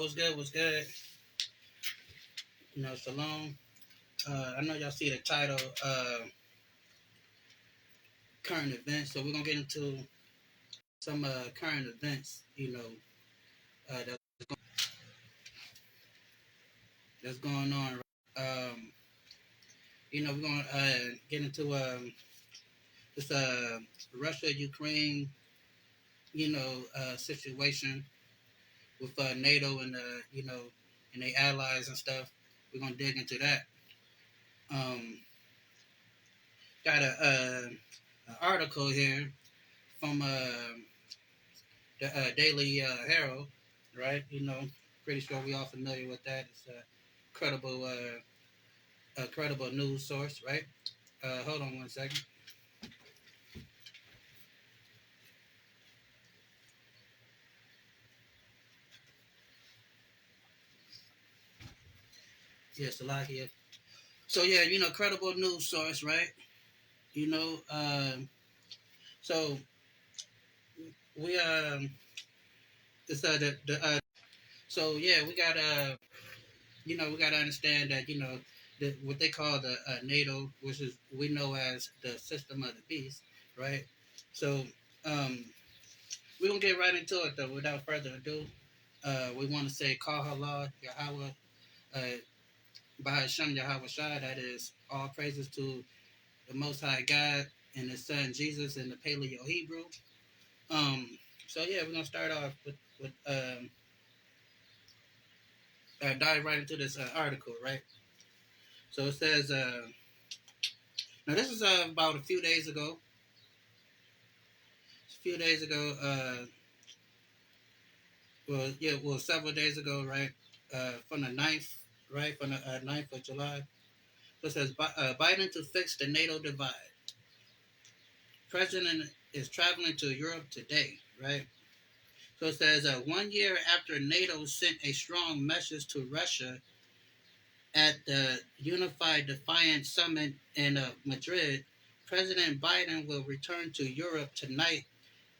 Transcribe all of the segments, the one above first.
What's good? What's good? Shalom. I know y'all see the title, current events. So we're gonna get into some current events. That's going on. We're gonna get into this Russia Ukraine situation with NATO and and their allies and stuff. We're gonna dig into that. Um, got an article here from the Daily Herald, right? Pretty sure we all familiar with that. It's a credible news source, right? Hold on one second. Yes, a lot here. So yeah, credible news source, right? You know, so we it's so yeah, we gotta understand that what they call the NATO, which is we know as the system of the beast, right? So um, we're gonna get right into it though. Without further ado, we want to say Call Halal Yahweh, uh, by Hashem Yahweh Shai. That is all praises to the Most High God and His Son Jesus in the Paleo Hebrew. Um, so yeah, we're gonna start off with dive right into this article, right? So it says, now this is about a few days ago. A few days ago, several days ago, right? From the 9th, right? From the 9th of July. So it says, Biden to fix the NATO divide. President is traveling to Europe today, right? So it says, 1 year after NATO sent a strong message to Russia at the Unified Defiance Summit in Madrid, President Biden will return to Europe tonight,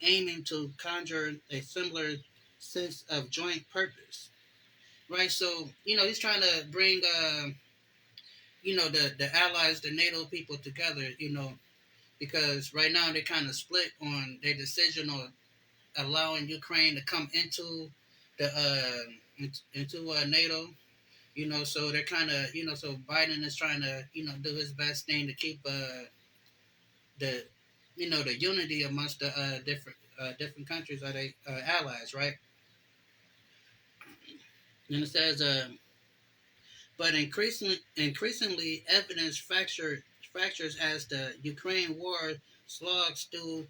aiming to conjure a similar sense of joint purpose. Right, so he's trying to bring the allies, the NATO people together. Because right now they're kind of split on their decision on allowing Ukraine to come into the NATO. So they're kind of so Biden is trying to do his best thing to keep the the unity amongst the different countries or they allies, right? And it says but increasingly evidence fractures as the Ukraine war slogs through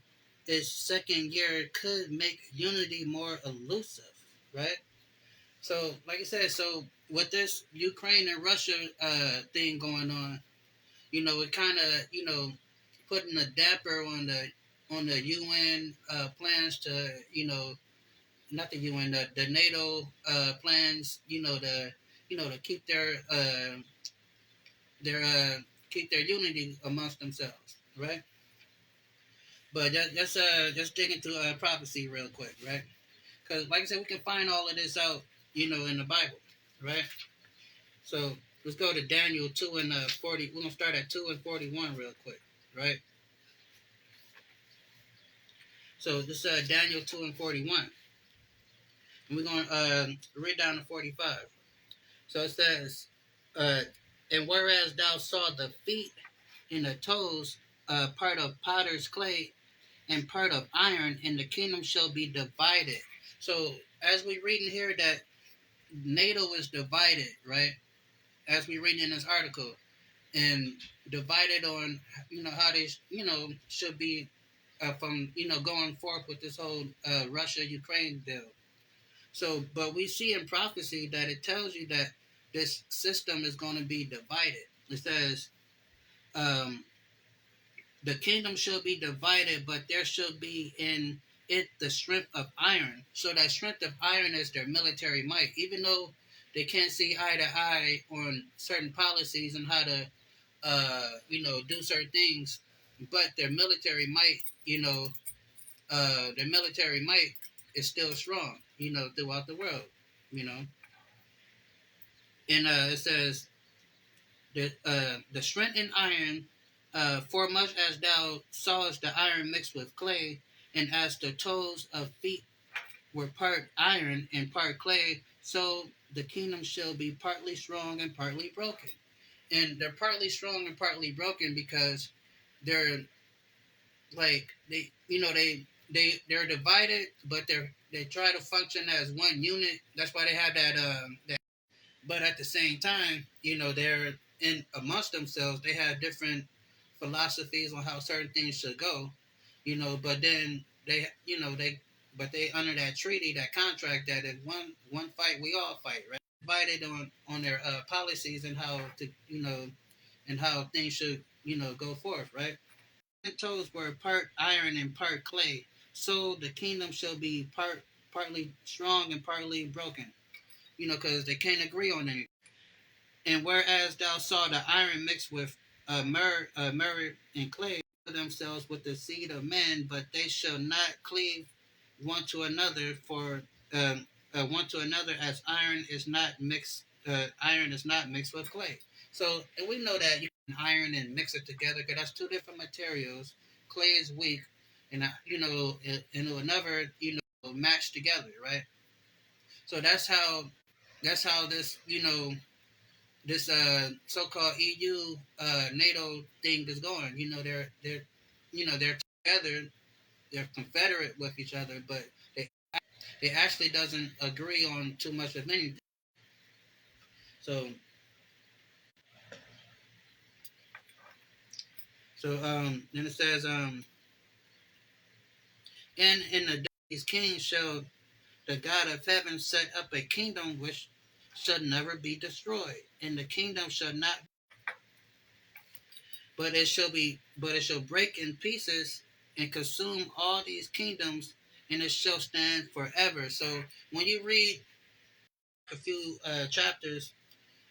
its second year could make unity more elusive, right? So, like I said, so with this Ukraine and Russia thing going on, it kind of putting a damper on the UN plans to not the UN, the NATO plans, to keep their keep their unity amongst themselves, right? But just dig into prophecy real quick, right? Because like I said, we can find all of this out, in the Bible, right? So let's go to Daniel 2 and 40. We're gonna start at 2 and 41 real quick, right? So this Daniel 2 and 41, and we're gonna read down to 45. So it says, uh, and whereas thou saw the feet and the toes, part of potter's clay and part of iron, and the kingdom shall be divided. So as we read in here that NATO is divided, right? As we read in this article, and divided on how they should be from going forth with this whole Russia Ukraine deal. So, but we see in prophecy that it tells you that this system is going to be divided. It says, um, the kingdom shall be divided, but there shall be in it the strength of iron. So that strength of iron is their military might. Even though they can't see eye to eye on certain policies and how to, do certain things, but their military might, their military might is still strong, throughout the world, you know. And it says the strength in iron, for much as thou sawest the iron mixed with clay, and as the toes of feet were part iron and part clay, so the kingdom shall be partly strong and partly broken. And they're partly strong and partly broken because they're like they're divided, but they try to function as one unit. That's why they have that. But at the same time, they're in amongst themselves. They have different philosophies on how certain things should go. But then but they under that treaty, that contract, that if one fight, we all fight, right? Divided on their policies and how to and how things should go forth, right? And toes were part iron and part clay, so the kingdom shall be partly strong and partly broken. Because they can't agree on anything. And whereas thou saw the iron mixed with myrrh and clay themselves with the seed of men, but they shall not cleave one to another, for one to another, as iron is not mixed with clay. So and we know that you can iron and mix it together because that's two different materials. Clay is weak, and it will never match together, right? So that's how this so-called EU NATO thing is going. They're together, they're confederate with each other, but they actually doesn't agree on too much of anything. So then it says and in the days kings shall the God of heaven set up a kingdom which shall never be destroyed, and the kingdom shall not, but it shall break in pieces and consume all these kingdoms, and it shall stand forever. So when you read a few chapters,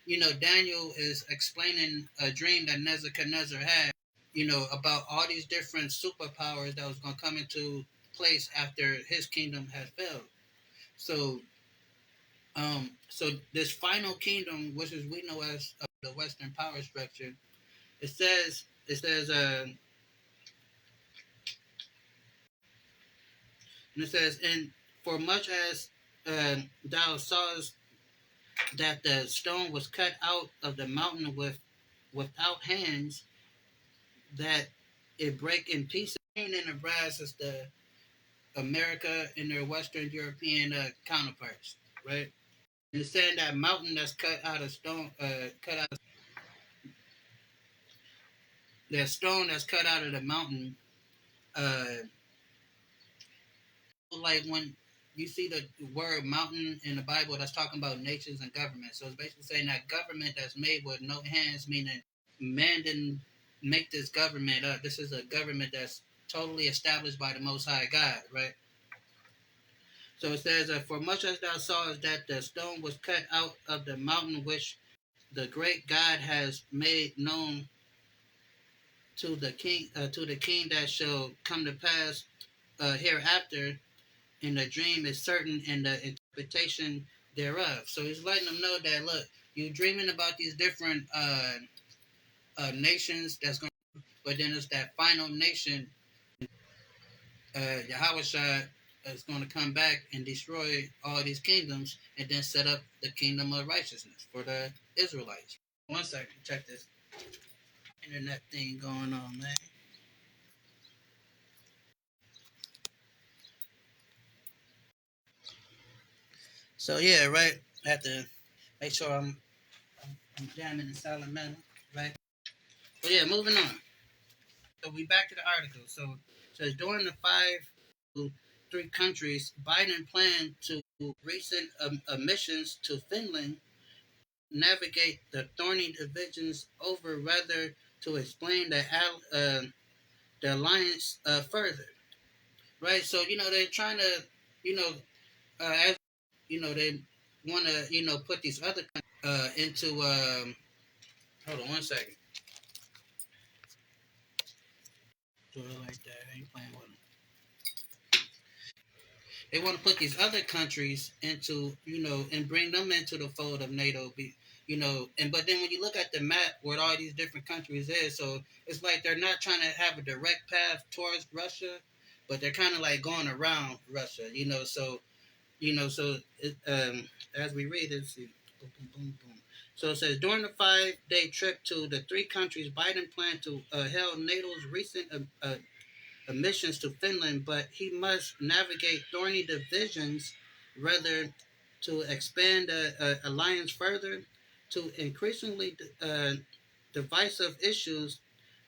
Daniel is explaining a dream that Nebuchadnezzar had, about all these different superpowers that was going to come into place after his kingdom had failed. So this final kingdom, which is we know as the Western power structure, it says and it says, and for much as thou sawest that the stone was cut out of the mountain without hands, that it break in pieces. And in the brass is the America and their Western European counterparts, right? And it's saying that mountain that's cut out of stone, that stone that's cut out of the mountain, uh, like when you see the word mountain in the Bible, that's talking about nations and government. So it's basically saying that government that's made with no hands, meaning man didn't make this government up. This is a government that's totally established by the Most High God, right? So it says, for much as thou sawest that the stone was cut out of the mountain which the great God has made known to the king that shall come to pass hereafter, and the dream is certain in the interpretation thereof. So he's letting them know that, look, you're dreaming about these different nations that's going, but then it's that final nation, Yahweh is going to come back and destroy all these kingdoms, and then set up the kingdom of righteousness for the Israelites. One second, check this internet thing going on, man. So yeah, right. I have to make sure I'm jamming in silent manner, right? But yeah, moving on. So we back to the article. So it says during the 5 to 3 countries, Biden planned to recent missions to Finland navigate the thorny divisions over whether to explain the alliance further, right? So they're trying to, as they want to, put these other into. Hold on one second. Do it like that. I ain't playing with them. they want to put these other countries into, and bring them into the fold of NATO. And but then when you look at the map where all these different countries is, so it's like they're not trying to have a direct path towards Russia, but they're kind of like going around Russia. So as we read it, see, boom, boom, boom, boom. So it says during the 5-day trip to the three countries, Biden planned to hail NATO's recent missions to Finland, but he must navigate thorny divisions rather to expand the alliance further to increasingly divisive issues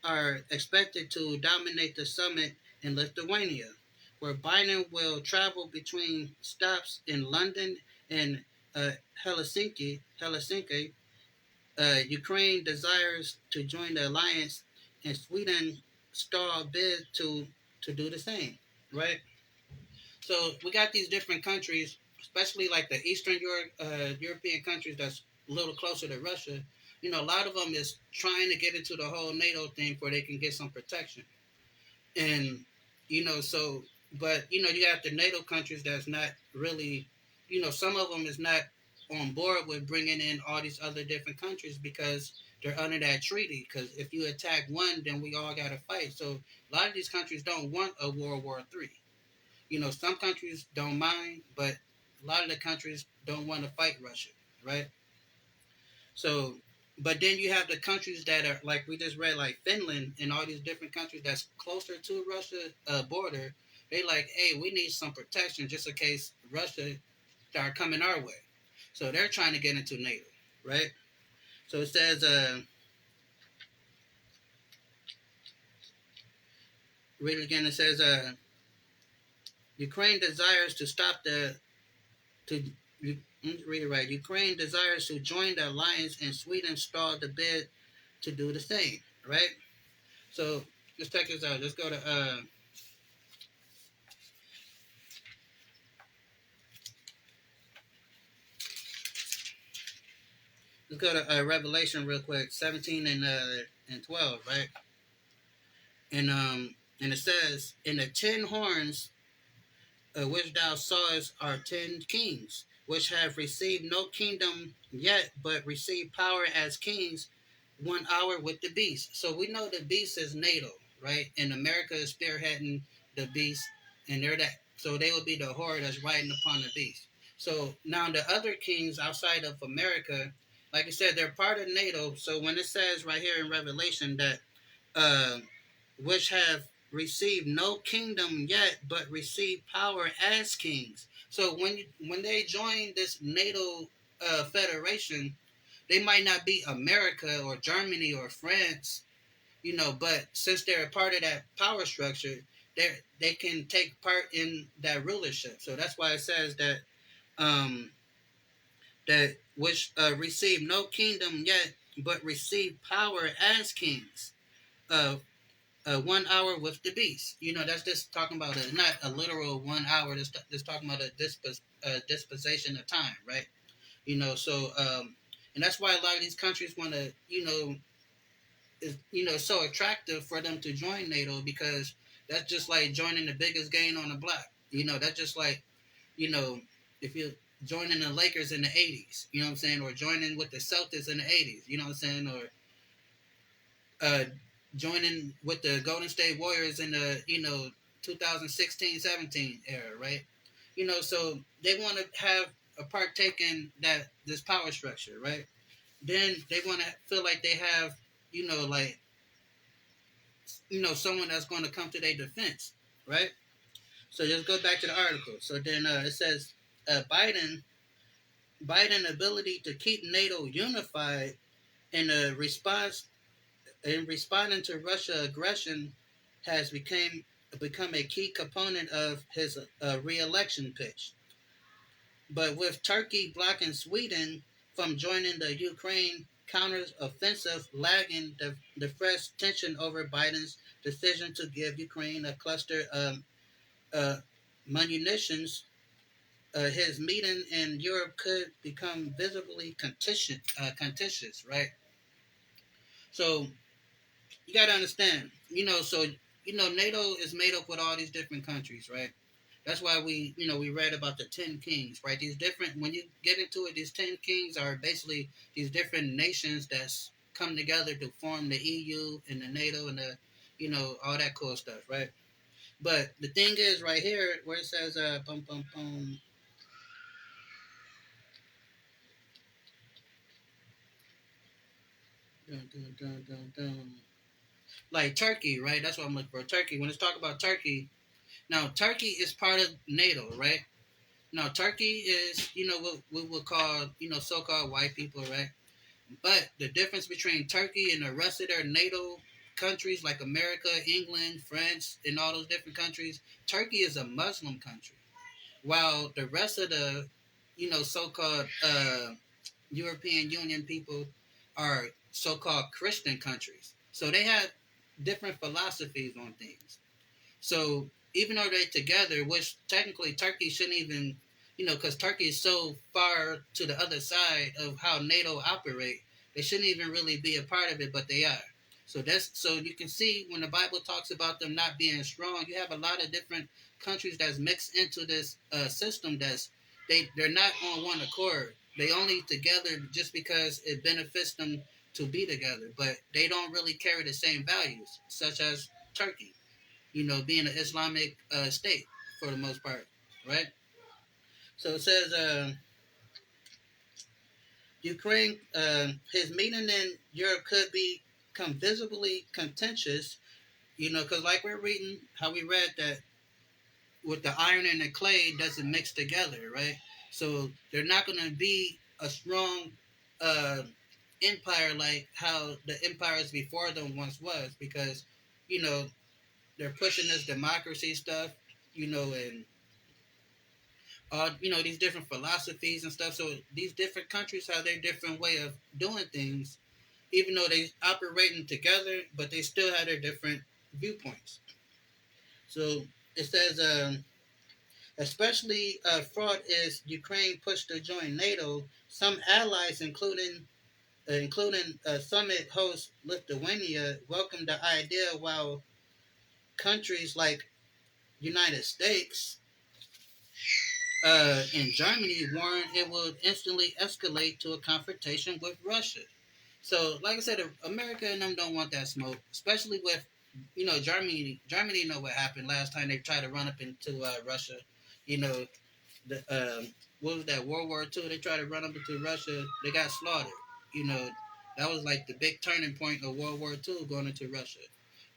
are expected to dominate the summit in Lithuania, where Biden will travel between stops in London and uh, Helsinki. Ukraine desires to join the alliance, and Sweden stall bid to do the same, right? So we got these different countries, especially like the Eastern European countries that's a little closer to Russia. A lot of them is trying to get into the whole NATO thing where they can get some protection. And so, but you got the NATO countries that's not really, some of them is not on board with bringing in all these other different countries because they're under that treaty. Because if you attack one, then we all got to fight. So a lot of these countries don't want a World War III. Some countries don't mind, but a lot of the countries don't want to fight Russia, right? So, but then you have the countries that are like we just read, like Finland and all these different countries that's closer to Russia border. They like, hey, we need some protection just in case Russia start coming our way. So they're trying to get into NATO, right? So it says, read it again. It says, Ukraine desires to stop the to read it right. Ukraine desires to join the alliance, and Sweden stalled the bid to do the same, right? So let's check this out. Let's go to Revelation real quick, 17 and 12, right? And it says, "In the 10 horns which thou sawest are 10 kings, which have received no kingdom yet, but receive power as kings 1 hour with the beast." So we know the beast is NATO, right? And America is spearheading the beast, and they're that. So they will be the whore that's riding upon the beast. So now the other kings outside of America, like I said, they're part of NATO. So when it says right here in Revelation that uh, which have received no kingdom yet, but receive power as kings. So when they join this NATO federation, they might not be America or Germany or France, but since they're a part of that power structure, they can take part in that rulership. So that's why it says that um, that which receive no kingdom yet, but receive power as kings. 1 hour with the beast. That's just talking about not a literal 1 hour. That's talking about a disposition of time, right? So and that's why a lot of these countries want to, is so attractive for them to join NATO because that's just like joining the biggest game on the block. That's just like, you know, if you're joining the Lakers in the '80s, you know what I'm saying, or joining with the Celtics in the '80s, you know what I'm saying, or uh, joining with the Golden State Warriors in the 2016-17 era, right? So they want to have a partake in this power structure, right? Then they want to feel like they have, like someone that's going to come to their defense, right? So just go back to the article. So then it says Biden ability to keep NATO unified in a response in responding to Russia aggression has become a key component of his re-election pitch. But with Turkey blocking Sweden from joining the Ukraine counter-offensive lagging the fresh tension over Biden's decision to give Ukraine a cluster of munitions, his meeting in Europe could become visibly contentious, right? So you got to understand, NATO is made up with all these different countries, right? That's why we read about the 10 kings, right? These different, when you get into it, these 10 kings are basically these different nations that's come together to form the EU and the NATO and the, all that cool stuff, right? But the thing is, right here, where it says, bum, bum, bum, dun, dun, dun, dun, dun. Like Turkey, right? That's what I'm looking for. Turkey. When it's talk about Turkey, now Turkey is part of NATO, right? Now Turkey is, what we would call, so-called white people, right? But the difference between Turkey and the rest of their NATO countries like America, England, France, and all those different countries, Turkey is a Muslim country, while the rest of the, so-called European Union people are so-called Christian countries. So they have different philosophies on things. So even though they're together, which technically Turkey shouldn't even, because Turkey is so far to the other side of how NATO operate, they shouldn't even really be a part of it, but they are. So you can see when the Bible talks about them not being strong, you have a lot of different countries that's mixed into this system. They're not on one accord. They only together just because it benefits them to be together, but they don't really carry the same values, such as Turkey, being an Islamic state for the most part, right? So it says Ukraine, his meeting in Europe could become visibly contentious, because like we're reading, how we read that with the iron and the clay doesn't mix together, right? So they're not going to be a strong uh, empire like how the empires before them once was, because, you know, they're pushing this democracy stuff, and these different philosophies and stuff. So these different countries have their different way of doing things, even though they operating together, but they still have their different viewpoints. So it says, especially fraud is Ukraine pushed to join NATO. Some allies, including summit host Lithuania, welcomed the idea, while countries like United States in Germany warned it would instantly escalate to a confrontation with Russia. So, like I said, America and them don't want that smoke, especially with, Germany. Germany know what happened last time they tried to run up into Russia. You know, the what was that, World War II? They tried to run up into Russia. They got slaughtered. You know, that was like the big turning point of World War II, going into Russia.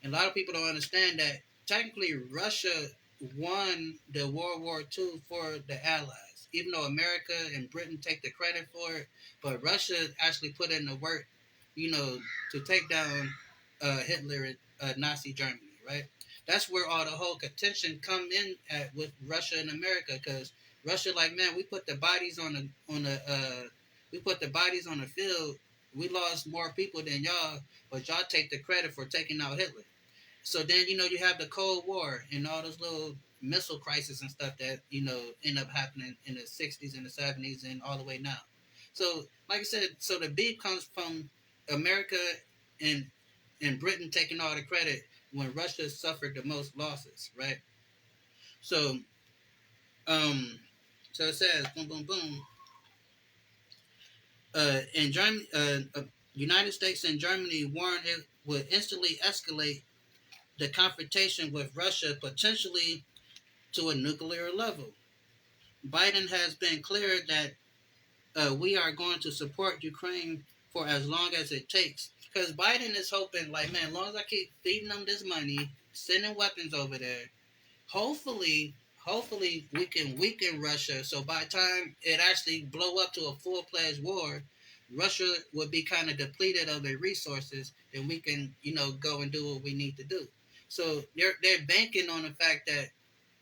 And a lot of people don't understand that technically Russia won the World War II for the Allies, even though America and Britain take the credit for it. But Russia actually put in the work, to take down Hitler and Nazi Germany, right? That's where all the whole contention come in at with Russia and America, because Russia, like, man, we put the bodies on the field. We lost more people than y'all, but y'all take the credit for taking out Hitler. So then, you have the Cold War and all those little missile crises and stuff that, end up happening in the 60s and the 70s and all the way now. So, like I said, so the beef comes from America and Britain taking all the credit when Russia suffered the most losses, right? So, um, so it says, boom, boom, boom. In Germany, United States and Germany warned it would instantly escalate the confrontation with Russia, potentially to a nuclear level. Biden has been clear that we are going to support Ukraine for as long as it takes. Because Biden is hoping, like, man, as long as I keep feeding them this money, sending weapons over there, hopefully we can weaken Russia. So by the time it actually blow up to a full-fledged war, Russia would be kind of depleted of their resources, and we can, go and do what we need to do. So they're banking on the fact that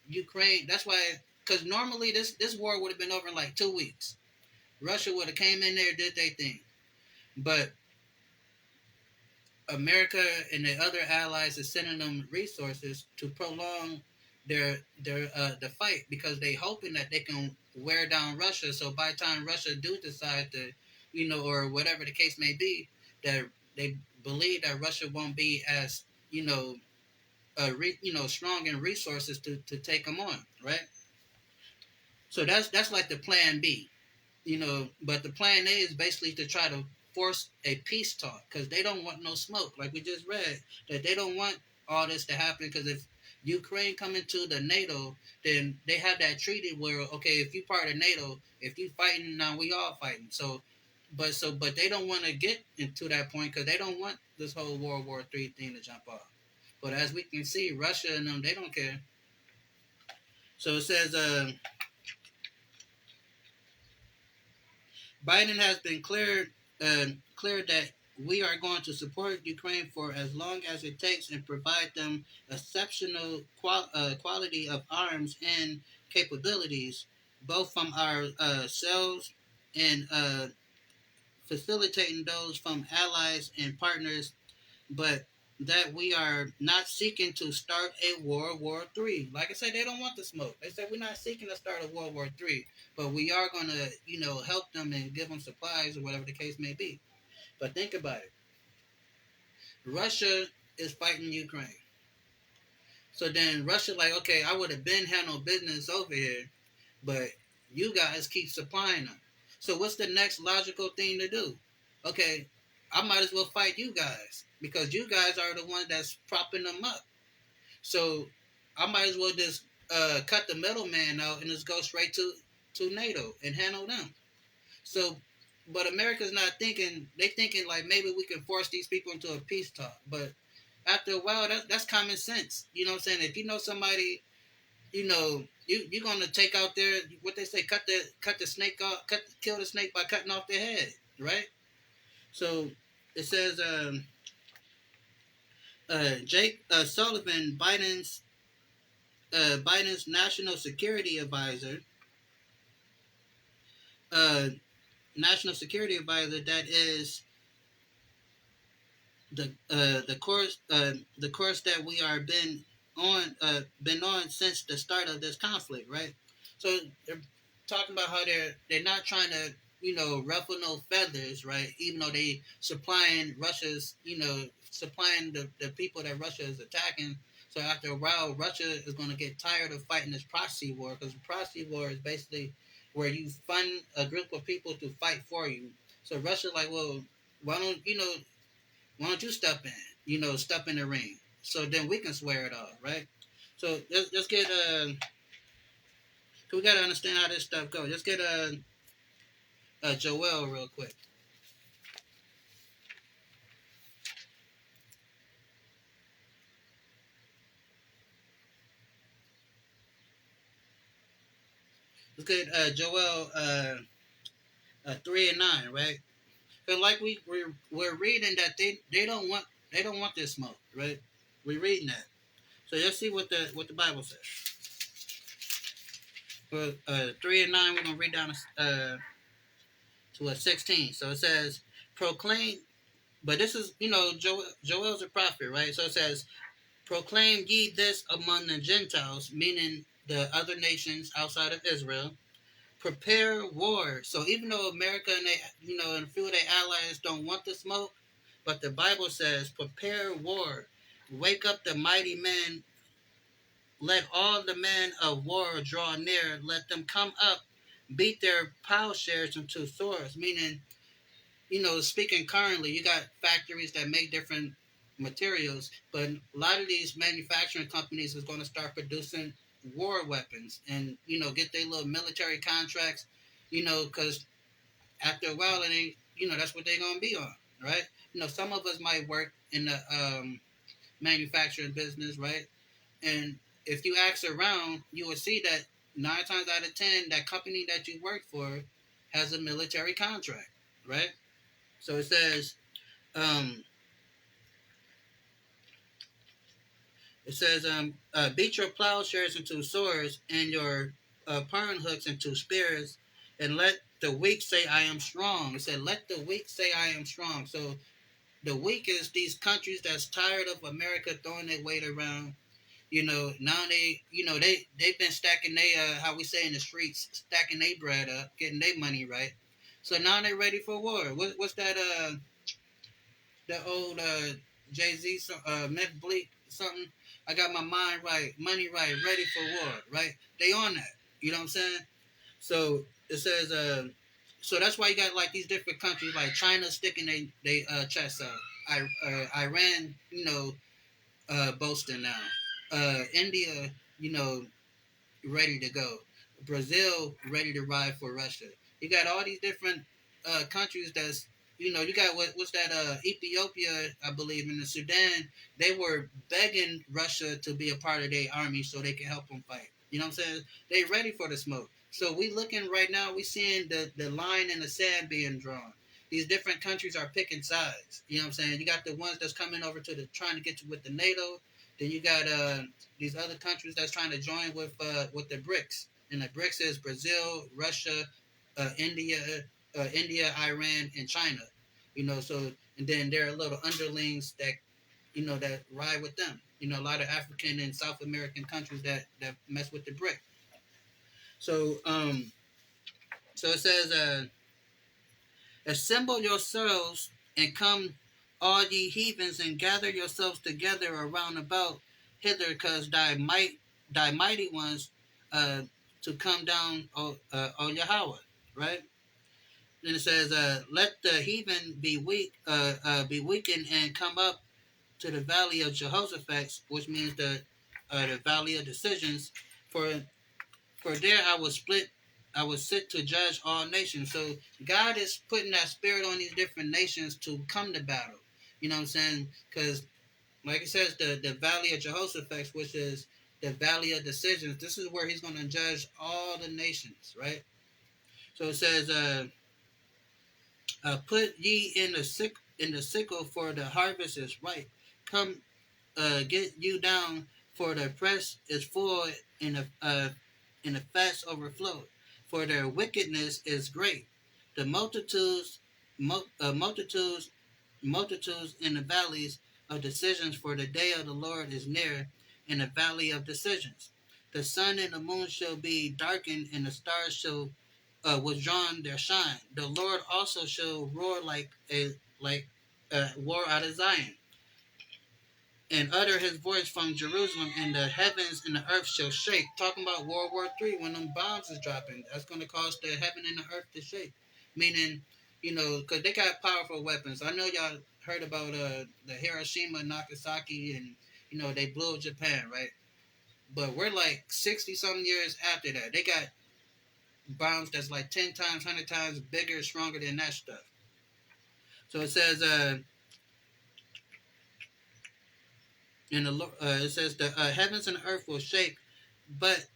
Ukraine. That's why, because normally this war would have been over in like 2 weeks. Russia would have came in there, did their thing, but America and the other allies is sending them resources to prolong the fight, because they hoping that they can wear down Russia. So by the time Russia do decide to, or whatever the case may be, that they believe that Russia won't be as, you know strong in resources to take them on, right? So that's like the plan B, but the plan A is basically to try to force a peace talk because they don't want no smoke. Like we just read, that they don't want all this to happen because if Ukraine come into the NATO, then they have that treaty where okay, if you part of NATO, if you fighting now, we all fighting. But they don't want to get into that point because they don't want this whole World War III thing to jump off. But as we can see, Russia and them, they don't care. So it says, Biden has been clear that we are going to support Ukraine for as long as it takes and provide them exceptional quality of arms and capabilities, both from ourselves and facilitating those from allies and partners, but that we are not seeking to start a World War III. Like I said, they don't want the smoke. They said we're not seeking to start a World War III, but we are going to, help them and give them supplies or whatever the case may be. But think about it. Russia is fighting Ukraine. So then Russia like, okay, I would have been had no business over here, but you guys keep supplying them. So what's the next logical thing to do? Okay, I might as well fight you guys because you guys are the ones that's propping them up. So I might as well just cut the middleman out and just go straight to NATO and handle them. So, but America's not thinking. They thinking like maybe we can force these people into a peace talk. But after a while, that's common sense. You know what I'm saying? If you know somebody, you're gonna take out their what they say, cut the snake off, kill the snake by cutting off their head, right? So it says, Jake Sullivan, Biden's national security advisor, uh, that is the course that we are been on since the start of this conflict, right? So they're talking about how they're not trying to ruffle no feathers, right? Even though they supplying the people that Russia is attacking. So after a while, Russia is going to get tired of fighting this proxy war because the proxy war is basically where you fund a group of people to fight for you. So Russia like, well, why don't you step in? Step in the ring. So then we can swear it off, right? So let's get we gotta understand how this stuff goes. Let's get Joel real quick. Let's get Joel 3 and 9, right? So like we're reading that they don't want this smoke, right? We're reading that. So let's see what the Bible says. For 3 and 9, we're gonna read down to a 16. So it says, proclaim. But this is, Joel's a prophet, right? So it says, proclaim ye this among the Gentiles, meaning the other nations outside of Israel. Prepare war. So even though America and and a few of their allies don't want the smoke, but the Bible says, prepare war. Wake up the mighty men. Let all the men of war draw near. Let them come up. Beat their plowshares into swords. Meaning, speaking currently, you got factories that make different materials, but a lot of these manufacturing companies is going to start producing war weapons and get their little military contracts, because after a while, it ain't, that's what they're going to be on, right? Some of us might work in the manufacturing business, right? And if you ask around, you will see that 9 times out of 10, that company that you work for has a military contract, right? So it says, um, beat your plowshares into swords and your pruning hooks into spears, and let the weak say, I am strong. It said, let the weak say, I am strong. So the weak is these countries that's tired of America throwing their weight around. Now they've been stacking they how we say in the streets, stacking their bread up, getting their money right. So now they're ready for war. What's that old Jay-Z Myth Bleak something? I got my mind right, money right, ready for war, right? They on that. You know what I'm saying? So it says, so that's why you got like these different countries like China sticking chest out. Iran, boasting now. India, you know, ready to go. Brazil ready to ride for Russia. You got all these different countries that's you got what's that Ethiopia, I believe, in the Sudan. They were begging Russia to be a part of their army so they can help them fight. You know what I'm saying? They ready for the smoke. So we looking right now, we seeing the line in the sand being drawn. These different countries are picking sides. You know what I'm saying? You got the ones that's coming over to the trying to get to with the NATO. Then you got these other countries that's trying to join with the BRICS, and the BRICS is Brazil, Russia, India, Iran, and China. So and then there are little underlings that that ride with them. A lot of African and South American countries that mess with the BRIC. So so it says, assemble yourselves and come, all ye heathens, and gather yourselves together around about hither, because thy mighty ones, uh, to come down, O Yahweh, right? Then it says, let the heathen be weakened and come up to the valley of Jehoshaphat, which means the valley of decisions, for there I will sit to judge all nations. So God is putting that spirit on these different nations to come to battle. You know what I'm saying? Because, like it says, the valley of Jehoshaphat, which is the valley of decisions, this is where he's going to judge all the nations, right? So it says, put ye in the sickle, for the harvest is ripe. Come, get you down, for the press is full, and the fats overflow. For their wickedness is great. The multitudes in the valleys of decisions, for the day of the Lord is near in the valley of decisions. The sun and the moon shall be darkened, and the stars shall withdrawn their shine. The Lord also shall roar like a war out of Zion, and utter his voice from Jerusalem, and the heavens and the earth shall shake. Talking about World War III, when them bombs is dropping, that's going to cause the heaven and the earth to shake. Meaning, because they got powerful weapons. I know y'all heard about the Hiroshima, Nagasaki, and they blew up Japan, right? But we're like 60 some years after that. They got bombs that's like 10 times, 100 times bigger, stronger than that stuff. So it says, it says the heavens and the earth will shake, but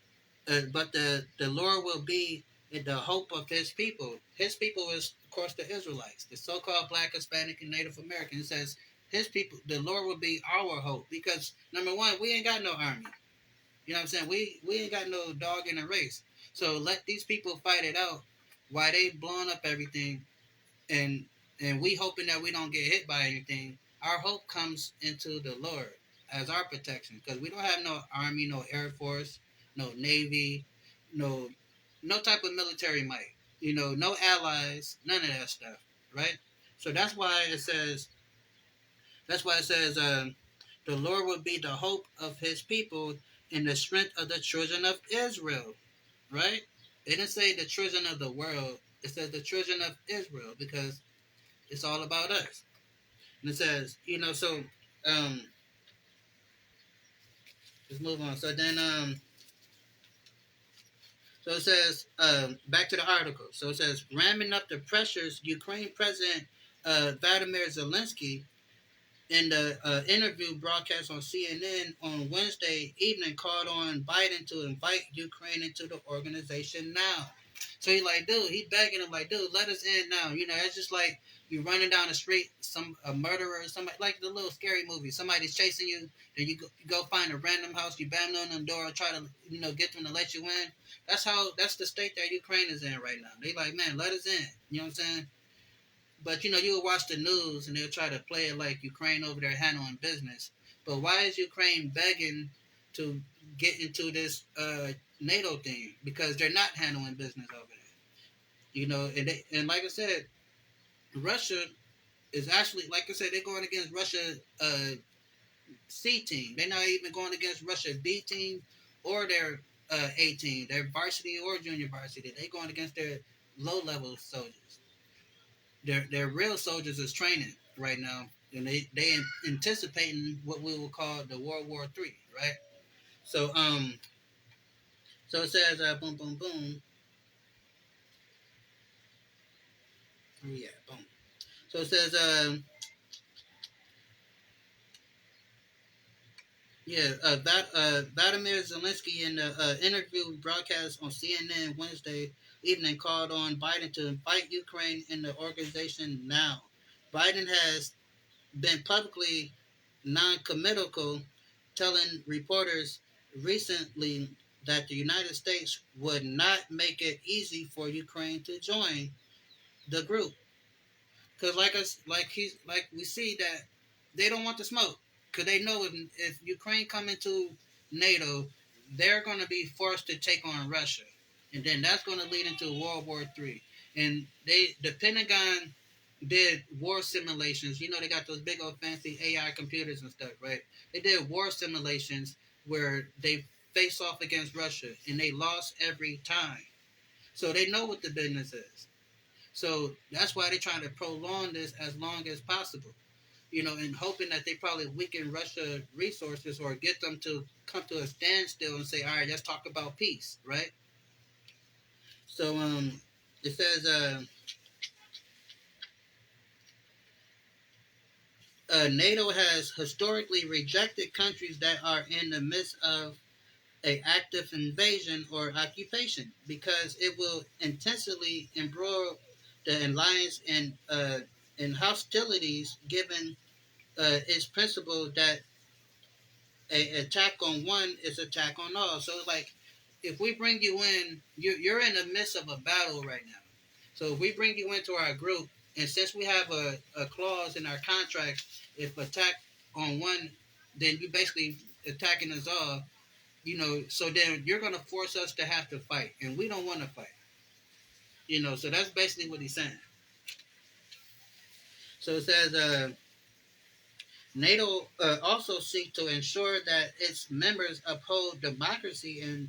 the Lord will be the hope of His people. His people is, of course, the Israelites, the so-called Black, Hispanic, and Native Americans. It says His people, the Lord will be our hope, because number one, we ain't got no army. You know what I'm saying? We ain't got no dog in the race. So let these people fight it out while they blowing up everything, and we hoping that we don't get hit by anything. Our hope comes into the Lord as our protection, because we don't have no army, no air force, no navy, no type of military might. No allies, none of that stuff, right? So that's why it says the Lord will be the hope of His people and the strength of the children of Israel, right? It didn't say the children of the world. It says the children of Israel, because it's all about us. And it says, let's move on. So it says, back to the article. So it says, ramming up the pressures, Ukraine President Vladimir Zelensky, in the interview broadcast on CNN on Wednesday evening, called on Biden to invite Ukraine into the organization now. So he's like, dude, he's begging him, like, dude, let us in now. It's just like you running down the street, a murderer, somebody, like the little scary movie. Somebody's chasing you, then you go find a random house, you bang on the door, and try to get them to let you in. That's the state that Ukraine is in right now. They like, man, let us in. You know what I'm saying? But you'll watch the news and they'll try to play it like Ukraine over there handling business. But why is Ukraine begging to get into this NATO thing? Because they're not handling business over there. And like I said, Russia is actually, like I said, they're going against Russia C team. They're not even going against Russia B team or their A team, their varsity or junior varsity. They're going against their low level soldiers. Their real soldiers is training right now, and they anticipating what we will call the World War III, right? So so it says boom boom boom. Oh yeah, boom. So it says yeah, Vladimir Zelensky in the interview broadcast on CNN Wednesday evening called on Biden to invite Ukraine in the organization now. Biden has been publicly non-committal, telling reporters recently that the United States would not make it easy for Ukraine to join the group. Cause like us, like we see that they don't want the smoke. Cause they know if Ukraine come into NATO, they're going to be forced to take on Russia, and then that's going to lead into World War III. And the Pentagon did war simulations. You know, they got those big old fancy AI computers and stuff, right? They did war simulations where they face off against Russia, and they lost every time. So they know what the business is. So that's why they're trying to prolong this as long as possible, you know, and hoping that they probably weaken Russia resources or get them to come to a standstill and say, all right, let's talk about peace, right? So it says NATO has historically rejected countries that are in the midst of a active invasion or occupation because it will intensely embroil the alliance in hostilities given its principle that a attack on one is attack on all. So like, if we bring you in, you're in the midst of a battle right now. So if we bring you into our group, and since we have a clause in our contract, if attack on one, then you basically attacking us all. You know, so then you're gonna force us to have to fight, and we don't want to fight. You know, so that's basically what he's saying. So it says NATO also seeks to ensure that its members uphold democracy and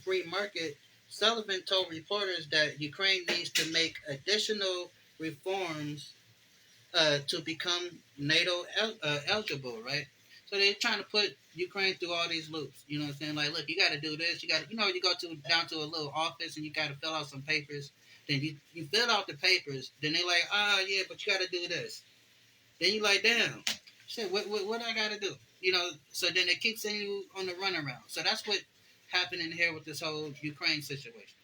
free market. Sullivan told reporters that Ukraine needs to make additional reforms to become NATO eligible, right? So they're trying to put Ukraine through all these loops. You know what I'm saying? Like, look, you got to do this. You got to, you know, you go to down to a little office and you got to fill out some papers. Then you fill out the papers. Then they like, yeah, but you got to do this. Then you like, damn, shit, what I got to do? You know, so then they keep sending you on the runaround. So that's what happened in here with this whole Ukraine situation.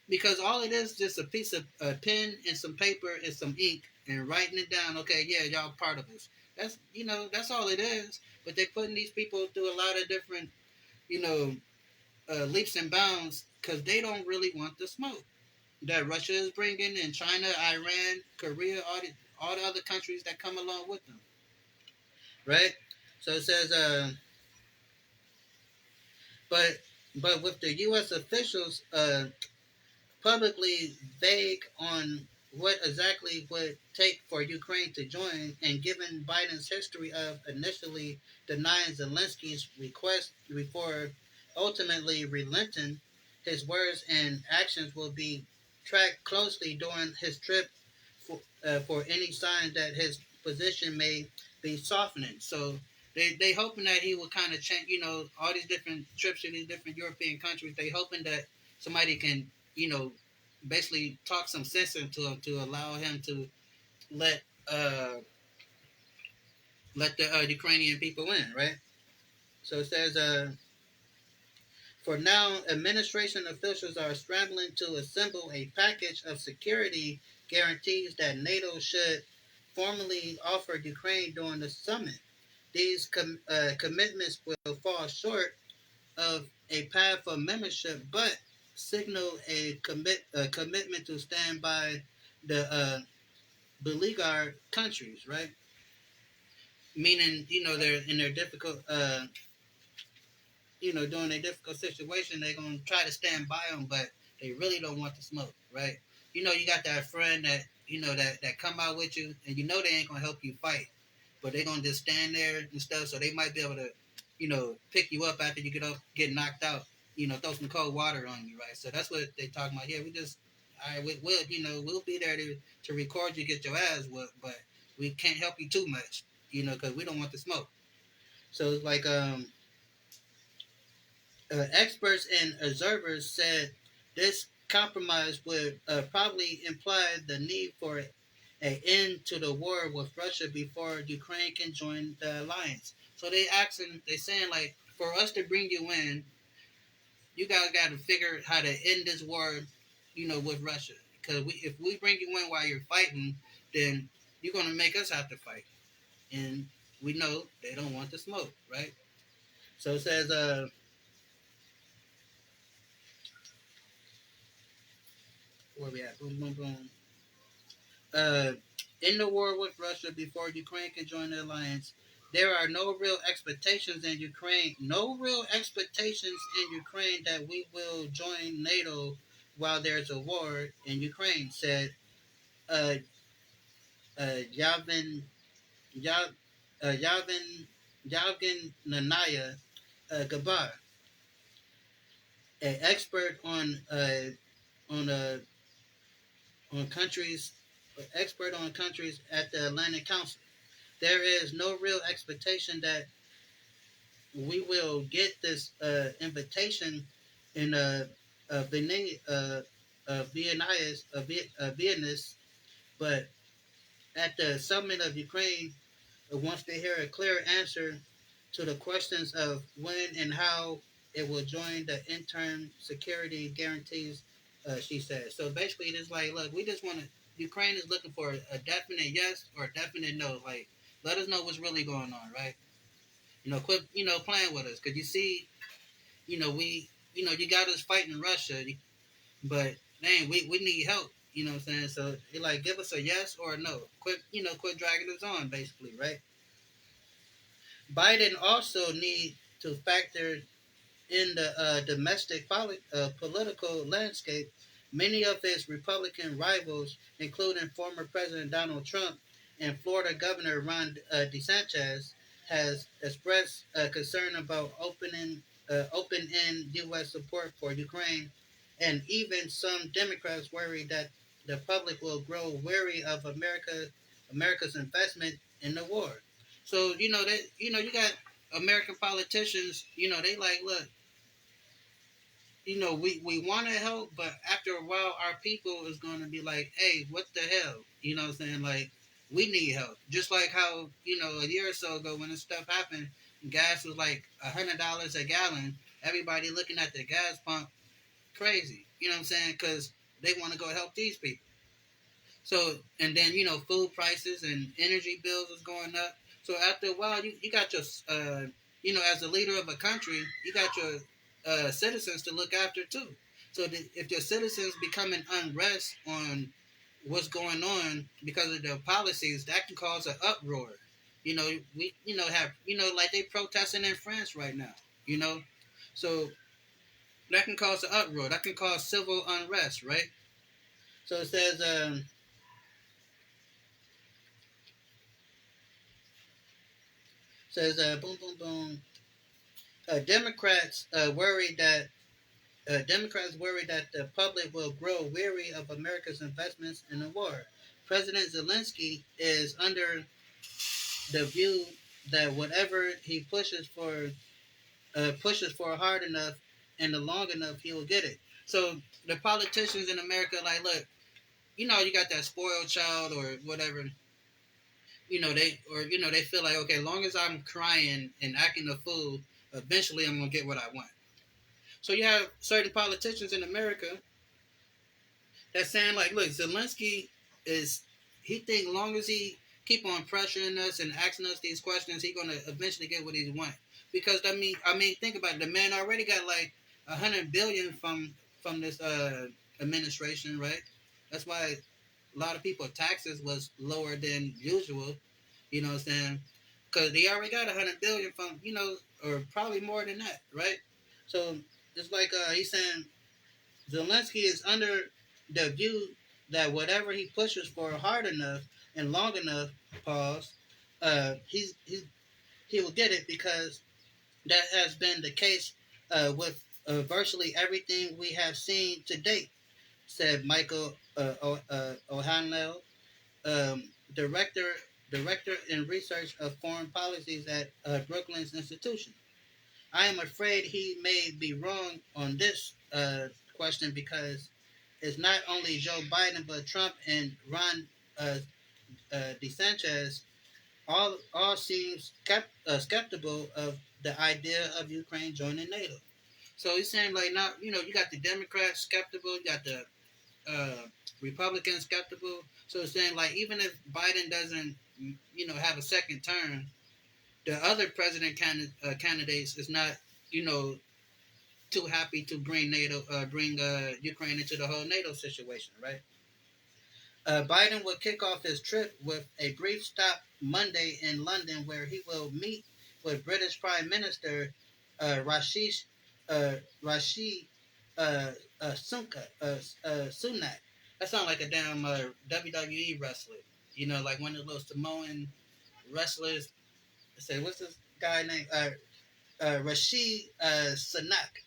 Because all it is just a piece of a pen and some paper and some ink and writing it down. Okay, yeah, y'all part of us. That's, you know, that's all it is. But they're putting these people through a lot of different, you know, leaps and bounds because they don't really want the smoke that Russia is bringing, and China, Iran, Korea, all the other countries that come along with them, right? So it says, but but with the U.S. officials publicly vague on what exactly would take for Ukraine to join, and given Biden's history of initially denying Zelensky's request before ultimately relenting, his words and actions will be tracked closely during his trip for any signs that his position may be softening. So they hoping that he will kind of change, you know, all these different trips to these different European countries. They hoping that somebody can, you know, basically talk some sense into him to allow him to let uh, let the Ukrainian people in, right? So it says, for now, administration officials are scrambling to assemble a package of security guarantees that NATO should formally offer Ukraine during the summit. These commitments will fall short of a path for membership, but signal a commitment to stand by the beleaguered countries, right? Meaning, you know, they're in their difficult, you know, during a difficult situation, they're gonna try to stand by them, but they really don't want the smoke, right? You know, you got that friend that you know that come out with you, and you know they ain't gonna help you fight, but they're gonna just stand there and stuff. So they might be able to, pick you up after you get knocked out. Throw some cold water on you, right? So that's what they talking about here. We just, all right, we'll be there to record you, get your ass whooped, but we can't help you too much, because we don't want the smoke. So it's like experts and observers said this compromise would probably imply the need for an end to the war with Russia before Ukraine can join the alliance. So they saying like, for us to bring you in, you guys got to figure how to end this war, with Russia. Because if we bring you in while you're fighting, then you're gonna make us have to fight, and we know they don't want the smoke, right? So it says, where we at? Boom, boom, boom. Uh, in the war with Russia before Ukraine can join the alliance, there are no real expectations in Ukraine. No real expectations in Ukraine that we will join NATO while there's a war in Ukraine," said uh, Yavin Yav, Yavin Yavgin Nanaya Gabar, an expert on uh, on countries at the Atlantic Council. There is no real expectation that we will get this invitation in Vilnius, but at the summit of Ukraine, wants to hear a clear answer to the questions of when and how it will join the interim security guarantees, she said. So basically, it's like, look, we just want to, Ukraine is looking for a definite yes or a definite no. Like, let us know what's really going on, right? Quit, playing with us. Because you see, you got us fighting Russia, but dang, we need help. You know what I'm saying? So you like, give us a yes or a no. Quit dragging us on, basically, right? Biden also need to factor in the domestic political landscape. Many of his Republican rivals, including former President Donald Trump and Florida Governor Ron DeSantis, has expressed concern about open-end U.S. support for Ukraine, and even some Democrats worry that the public will grow weary of America's investment in the war. So you got American politicians. They like, look, we want to help, but after a while, our people is going to be like, hey, what the hell? You know what I'm saying? Like, we need help. Just like how, a year or so ago when this stuff happened, gas was like $100 a gallon. Everybody looking at the gas pump crazy. You know what I'm saying? Because they want to go help these people. So, and then, food prices and energy bills is going up. So after a while, you got your, as a leader of a country, you got your citizens to look after too. So if your citizens becoming unrest on what's going on because of their policies, that can cause an uproar. We, have, like they protesting in France right now, you know? So that can cause an uproar. That can cause civil unrest, right? So it says, boom, boom, boom. Democrats worry that the public will grow weary of America's investments in the war. President Zelensky is under the view that whatever he pushes for hard enough and long enough, he will get it. So the politicians in America, like, look, you got that spoiled child or whatever. They feel like, okay, as long as I'm crying and acting a fool, eventually I'm gonna get what I want. So you have certain politicians in America that's saying like, look, Zelensky is he think long as he keep on pressuring us and asking us these questions, he gonna eventually get what he want. Because I mean, think about it. The man already got like 100 billion from this administration, right? That's why a lot of people taxes was lower than usual. You know what I'm saying? Because they already got 100 billion from or probably more than that, right? So it's like he's saying Zelensky is under the view that whatever he pushes for hard enough and long enough, pause, he will get it because that has been the case with virtually everything we have seen to date, said Michael O'Hanlon, um, director director in research of foreign policies at Brooklands Institution. I am afraid he may be wrong on this question because it's not only Joe Biden but Trump and Ron DeSantis all seem skeptical of the idea of Ukraine joining NATO. So he's saying like now you got the Democrats skeptical, you got the Republicans skeptical. So it's saying like even if Biden doesn't have a second term, the other candidates is not you know too happy to bring Ukraine into the whole NATO situation, right? Biden will kick off his trip with a brief stop Monday in London, where he will meet with British Prime Minister Rashish Rashid Sunak. That sounds like a damn WWE wrestler. Like one of the little Samoan wrestlers. Say, what's this guy name? Rashid Sunak.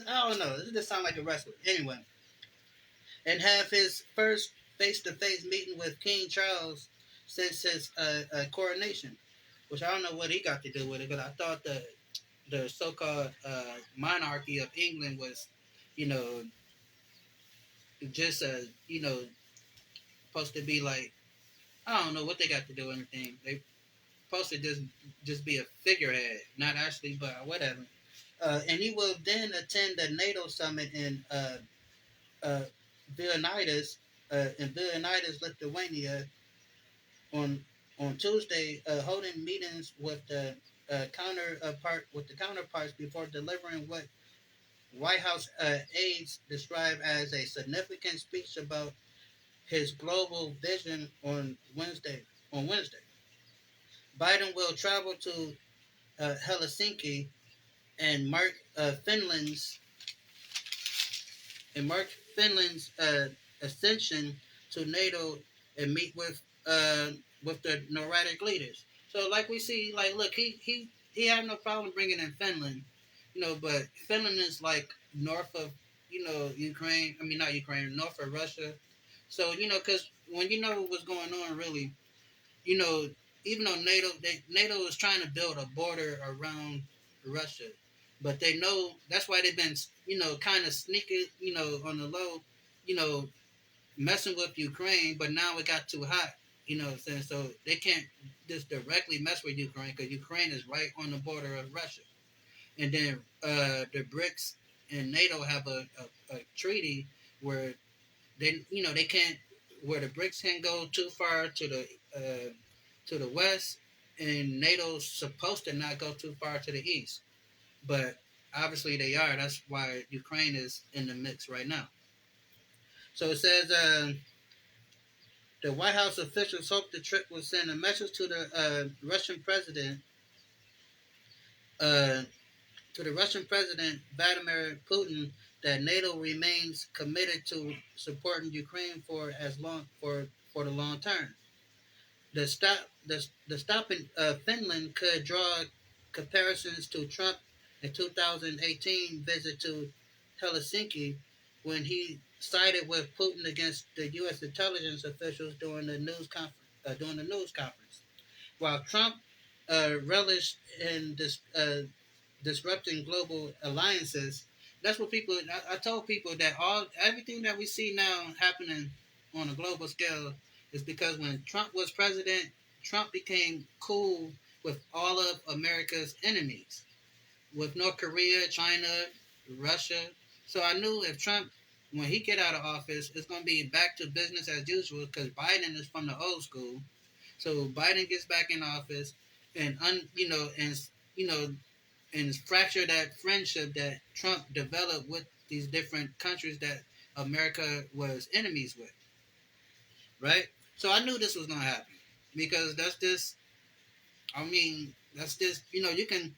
I don't know. This just sounds like a wrestler. Anyway, and have his first face-to-face meeting with King Charles since his coronation, which I don't know what he got to do with it, but I thought the so-called monarchy of England was, you know, just supposed to be like I don't know what they got to do with anything. They supposed to just be a figurehead, not actually, but whatever. And he will then attend the NATO summit uh, Vilnius, Lithuania, on Tuesday, holding meetings with the counterparts before delivering what White House aides described as a significant speech about his global vision on Wednesday. Biden will travel to Helsinki and mark Finland's ascension to NATO and meet with the Nordic leaders. So, like we see, like look, he had no problem bringing in Finland, but Finland is like north of Ukraine. I mean, not Ukraine, north of Russia. So because when what's going on, really, you know, even though NATO is trying to build a border around Russia, but they know that's why they've been kind of sneaky on the low, you know messing with Ukraine, but now it got too hot. What I'm saying? So they can't just directly mess with Ukraine because Ukraine is right on the border of Russia. And then the BRICS and NATO have a treaty where they can't where the BRICS can't go too far to the west, and NATO's supposed to not go too far to the east. But obviously they are. That's why Ukraine is in the mix right now. So it says the White House officials hope the trip will send a message to the Russian president, uh, Vladimir Putin, that NATO remains committed to supporting Ukraine for the long term. The stop in Finland could draw comparisons to Trump in 2018 visit to Helsinki when he sided with Putin against the U.S. intelligence officials during the news conference. While Trump relished in disrupting global alliances, that's what people. I told people that everything that we see now happening on a global scale is because when Trump was president, Trump became cool with all of America's enemies, with North Korea, China, Russia. So I knew if Trump, when he get out of office, it's going to be back to business as usual because Biden is from the old school. So Biden gets back in office, and you know, and fracture that friendship that Trump developed with these different countries that America was enemies with, right? So I knew this was gonna happen because that's just, I mean, that's just, you can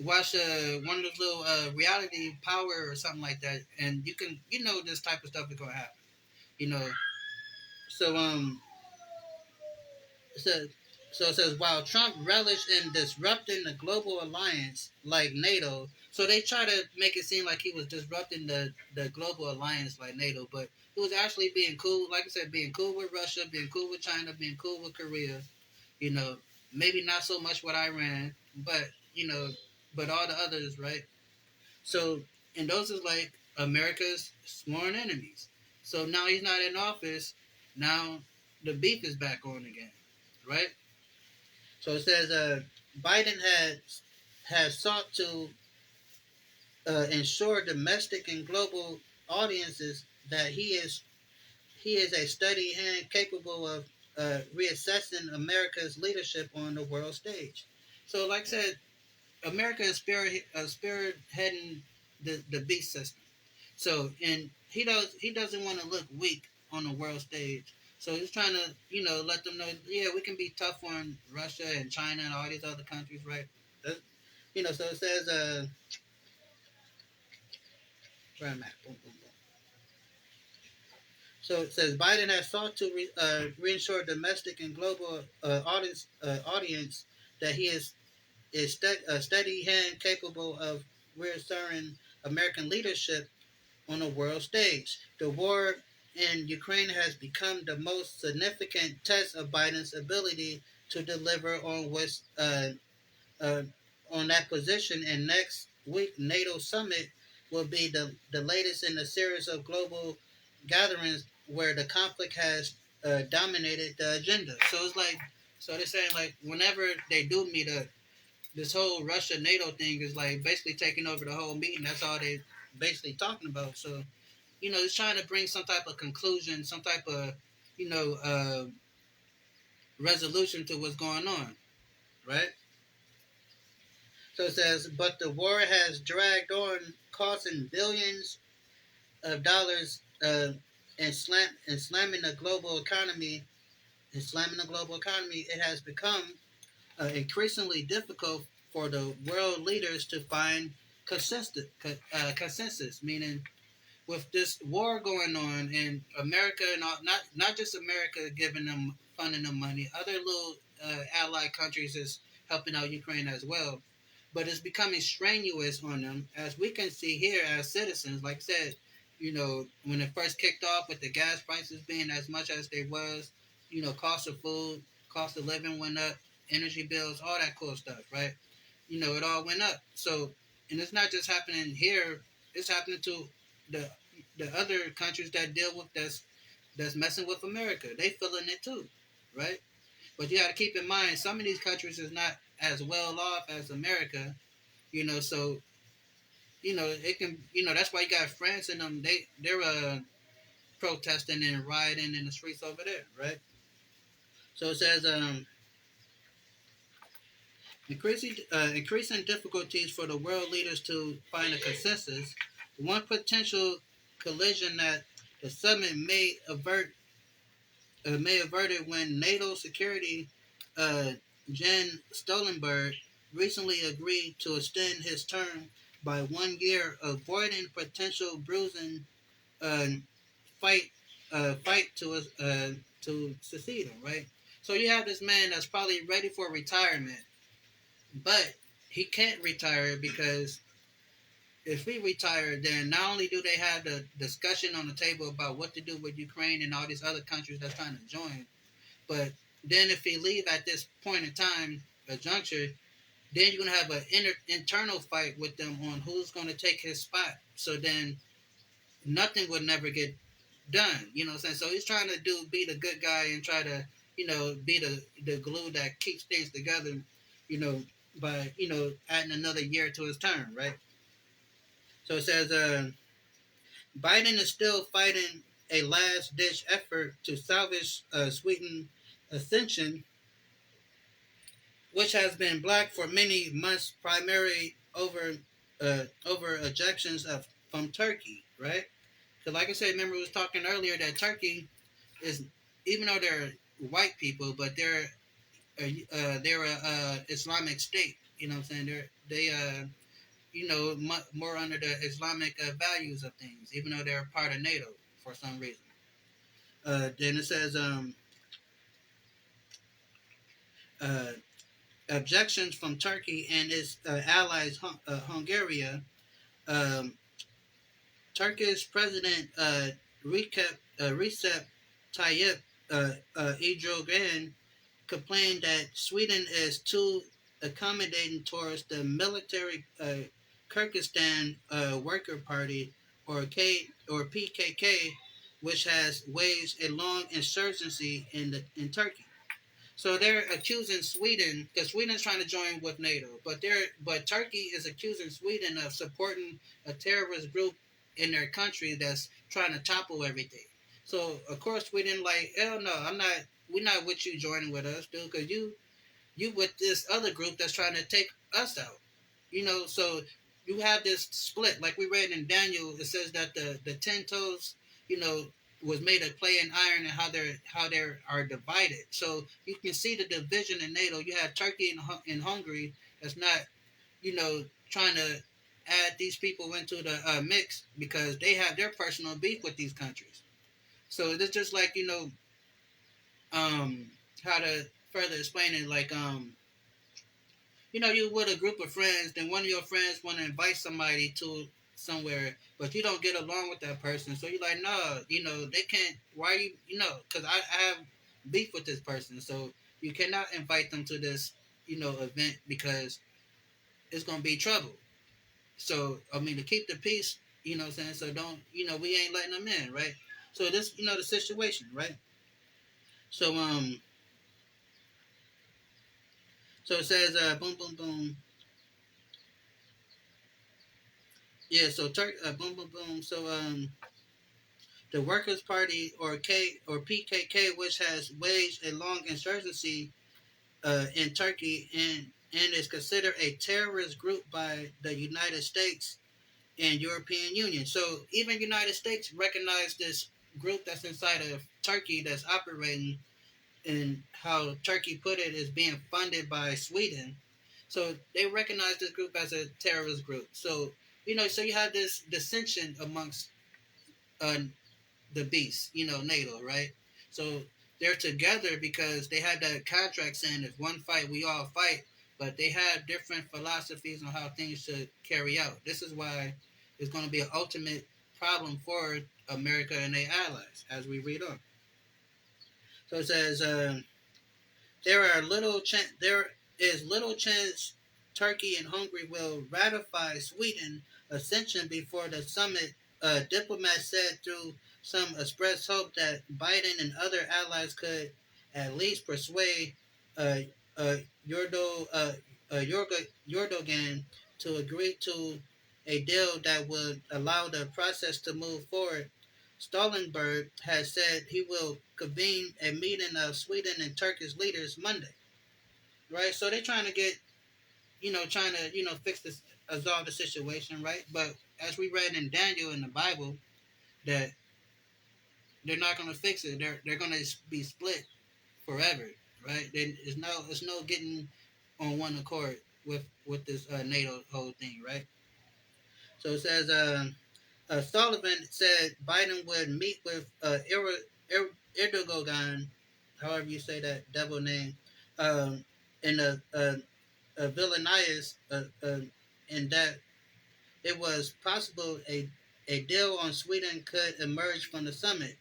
watch one of those little reality power or something like that, and you can, this type of stuff is gonna happen, you know. So so So it says, while Trump relished in disrupting the global alliance like NATO, so they try to make it seem like he was disrupting the global alliance like NATO, but he was actually being cool, like I said, being cool with Russia, being cool with China, being cool with Korea, you know, maybe not so much with Iran, but, but all the others, right? So, and those is like America's sworn enemies. So now he's not in office. Now the beef is back on again, right? So it says Biden has sought to ensure domestic and global audiences that he is a steady hand capable of reassessing America's leadership on the world stage. So, like I said, America is spearheading the beast system. So, and he doesn't want to look weak on the world stage. So he's trying to, let them know, yeah, we can be tough on Russia and China and all these other countries, right? Uh, so it says, where I'm at, boom, boom, boom. So it says Biden has sought to reinsure domestic and global audience that he is a steady hand capable of reasserting American leadership on a world stage. The war in Ukraine has become the most significant test of Biden's ability to deliver uh, on that position. And next week, NATO summit will be the latest in a series of global gatherings where the conflict has dominated the agenda. So it's like, so they're saying like whenever they do meet up, this whole Russia NATO thing is like basically taking over the whole meeting. That's all they basically talking about. So it's trying to bring some type of conclusion, some type of, you know, uh, resolution to what's going on, right? So it says, but the war has dragged on, costing billions of dollars, and slamming the global economy. And slamming the global economy, it has become increasingly difficult for the world leaders to find consensus, meaning with this war going on in America and not just America giving them funding them money, other little allied countries is helping out Ukraine as well. But it's becoming strenuous on them, as we can see here as citizens. Like I said, when it first kicked off with the gas prices being as much as they was, cost of food, cost of living went up, energy bills, all that cool stuff, right? It all went up. So, and it's not just happening here; it's happening to the the other countries that deal with that's messing with America. They feeling it too, right? But you got to keep in mind some of these countries is not as well off as America. So it can. That's why you got France and them. They're protesting and rioting in the streets over there, right? So it says increasing difficulties for the world leaders to find a consensus. One potential collision that the summit may avert it when NATO security uh, Jens Stoltenberg recently agreed to extend his term by 1 year, avoiding potential bruising uh, fight to succeed him. Right. So you have this man that's probably ready for retirement, but he can't retire because if he retired, then not only do they have the discussion on the table about what to do with Ukraine and all these other countries that's trying to join, but then if he leave at this point in time, a juncture, then you're gonna have an internal fight with them on who's gonna take his spot. So then nothing would never get done. You know what I'm saying? So he's trying to be the good guy and try to, be the glue that keeps things together, you know, by, adding another year to his term, right? So it says Biden is still fighting a last ditch effort to salvage Sweden ascension, which has been blocked for many months, primarily over ejections from Turkey, right? Because, like I said, remember we was talking earlier that Turkey is, even though they're white people, but they're a Islamic state. You know what I'm saying? More under the Islamic values of things, even though they're part of NATO for some reason. Then it says uh, objections from Turkey and its allies, Hungary. Um, Turkish President Recep Tayyip Erdogan complained that Sweden is too accommodating towards the military Kyrgyzstan Worker Party, or PKK, which has waged a long insurgency in Turkey. So they're accusing Sweden, because Sweden's trying to join with NATO, but Turkey is accusing Sweden of supporting a terrorist group in their country that's trying to topple everything. So of course Sweden like, hell no, I'm not. We're not with you joining with us, dude, because you with this other group that's trying to take us out. So you have this split, like we read in Daniel. It says that the 10 toes, you know, was made of clay and iron, and how they are divided. So you can see the division in NATO. You have Turkey and Hungary that's not, trying to add these people into the mix because they have their personal beef with these countries. So it's just like, um, how to further explain it, like, you with a group of friends, then one of your friends want to invite somebody to somewhere, but you don't get along with that person. So you're like, no, they can't. Why because I have beef with this person. So you cannot invite them to this, event because it's going to be trouble. So, I mean, to keep the peace, what I'm saying? So don't, we ain't letting them in, right? So this, the situation, right? So, so it says, boom, boom, boom. Yeah, so boom, boom, boom. So, the Workers' Party, or PKK, which has waged a long insurgency in Turkey and is considered a terrorist group by the United States and European Union. So even United States recognize this group that's inside of Turkey that's operating, and how Turkey put it is being funded by Sweden. So they recognize this group as a terrorist group. So so you have this dissension amongst uh, the beast, NATO, right? So they're together because they had that contract saying if one fight, we all fight, but they have different philosophies on how things should carry out. This is why it's going to be an ultimate problem for America and their allies, as we read on. So it says, there is little chance Turkey and Hungary will ratify Sweden accession before the summit. Diplomats said through some expressed hope that Biden and other allies could at least persuade uh, uh, Erdogan to agree to a deal that would allow the process to move forward. Stoltenberg has said he will convene a meeting of Sweden and Turkish leaders Monday. Right, so they're trying to get, trying to, fix this, resolve the situation, right? But as we read in Daniel in the Bible, that they're not going to fix it. They're going to be split forever, right? Then it's no getting on one accord with this NATO whole thing, right? So it says, Sullivan said Biden would meet with Erdogan, however you say that devil name, um, in a Vilnius, and that it was possible a deal on Sweden could emerge from the summit.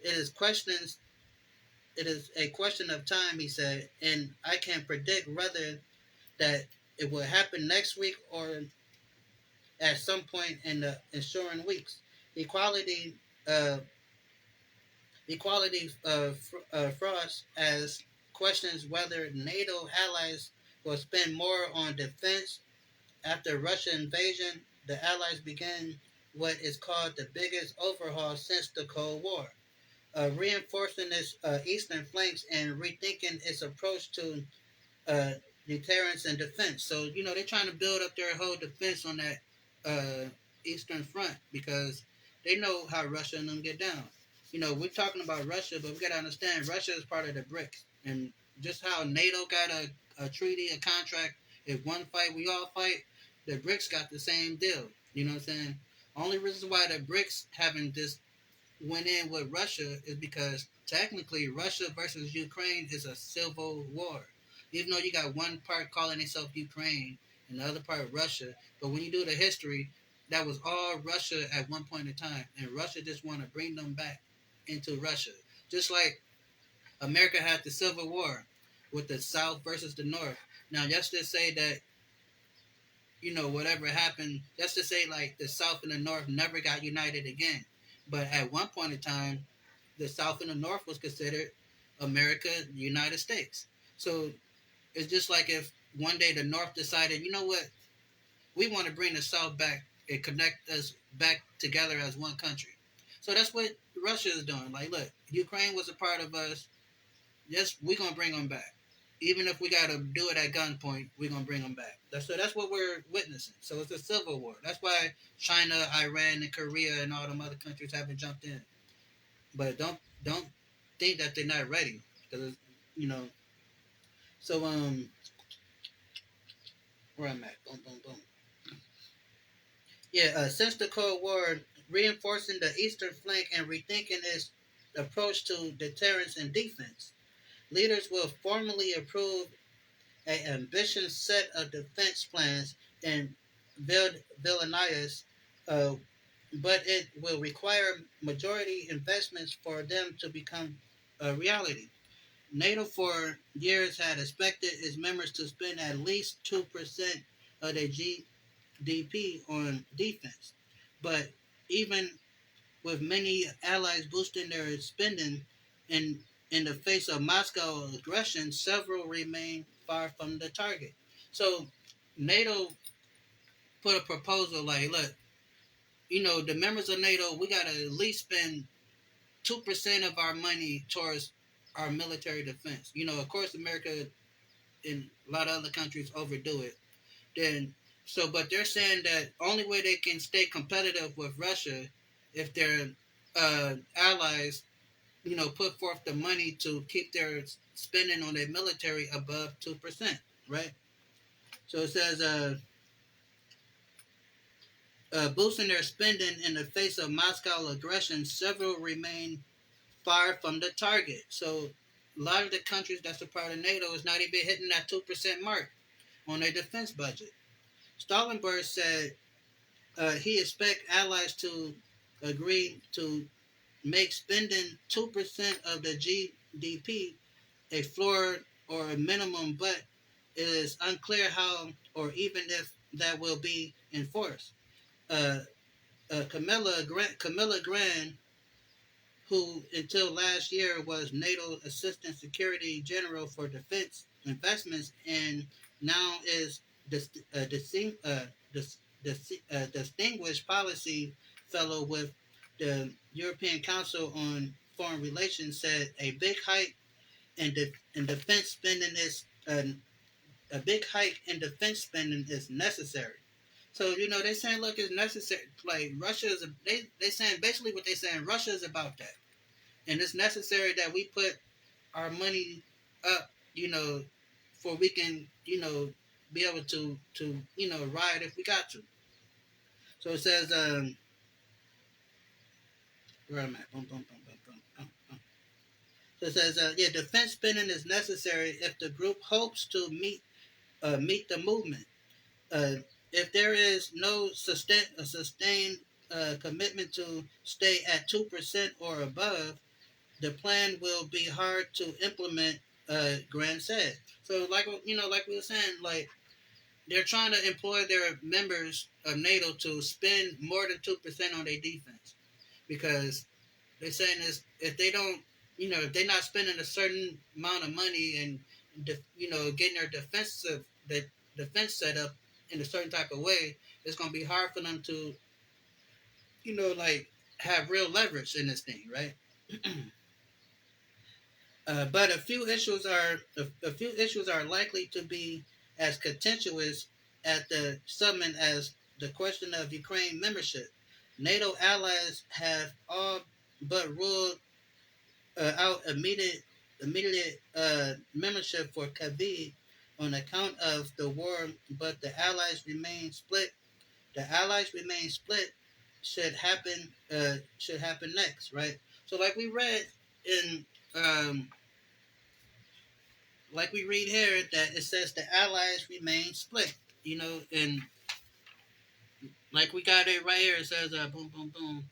It is questions. It is a question of time, he said, and I can predict whether that it will happen next week or at some point in the ensuing weeks. Equality, uh, Frost as questions whether NATO allies will spend more on defense after Russian invasion. The Allies began what is called the biggest overhaul since the Cold War, reinforcing its eastern flanks and rethinking its approach to uh, deterrence and defense. So they're trying to build up their whole defense on that uh, eastern front because they know how Russia and them get down. We're talking about Russia, but we got to understand Russia is part of the BRICS, and just how NATO got a treaty, a contract. If one fight, we all fight. The BRICS got the same deal. You know what I'm saying? Only reason why the BRICS haven't just went in with Russia is because technically Russia versus Ukraine is a civil war. even though you got one part calling itself Ukraine and the other part Russia. But when you do the history, that was all Russia at one point in time, and Russia just want to bring them back into Russia, just like America had the Civil War with the South versus the North. Now, just to say that, whatever happened, just to say like the South and the North never got united again. But at one point in time, the South and the North was considered America, the United States. So it's just like if one day the North decided, you know what, we want to bring the South back and connect us back together as one country. So that's what Russia is doing. Like, look, Ukraine was a part of us. Yes, we're gonna bring them back. Even if we gotta do it at gunpoint, we're gonna bring them back. That's what we're witnessing. So it's a civil war. That's why China, Iran, and Korea and all them other countries haven't jumped in. But don't think that they're not ready because you know. So where I'm at, boom, boom, boom. Yeah, since the Cold War, reinforcing the eastern flank and rethinking its approach to deterrence and defense. Leaders will formally approve an ambitious set of defense plans in Vilnius, uh, but it will require majority investments for them to become a reality. NATO for years had expected its members to spend at least 2% of their GDP on defense, but even with many allies boosting their spending in in the face of Moscow aggression, several remain far from the target. So NATO put a proposal like, look, the members of NATO, we gotta at least spend 2% of our money towards our military defense. Of course, America and a lot of other countries overdo it. Then, but they're saying that only way they can stay competitive with Russia if their allies put forth the money to keep their spending on their military above 2%, right? So it says, boosting their spending in the face of Moscow aggression, several remain far from the target. So a lot of the countries that's a part of NATO is not even hitting that 2% mark on their defense budget. Stoltenberg said he expects allies to agree to make spending 2% of the GDP a floor or a minimum, but it is unclear how or even if that will be enforced. Uh, Camilla Grand, who until last year was NATO Assistant Secretary General for Defense Investments and now is dis, disting, dis, distinguished policy fellow with the European Council on Foreign Relations, said a big hike in defense spending is a big hike in defense spending is necessary. So they're saying, look, it's necessary. Like Russia is, they saying basically what they're saying. Russia is about that, and it's necessary that we put our money up, for we can, be able to ride if we got to. So it says, where am I? Boom, boom, boom, boom, boom. So it says, yeah, defense spending is necessary if the group hopes to meet the movement. Uh, if there is no sustained commitment to stay at 2% or above, the plan will be hard to implement. Grant said. So, like we were saying, like they're trying to employ their members of NATO to spend more than 2% on their defense because they're saying is if they don't, if they're not spending a certain amount of money and getting their defense set up in a certain type of way, it's gonna be hard for them to like have real leverage in this thing, right? But a few issues are likely to be as contentious at the summit as the question of Ukraine membership. NATO allies have all but ruled out immediate membership for Kyiv on account of the war, but the allies remain split. The allies remain split. Should happen next, right? So, like we read in um, like we read here, that it says the allies remain split. And like we got it right here. It says, boom, boom, boom.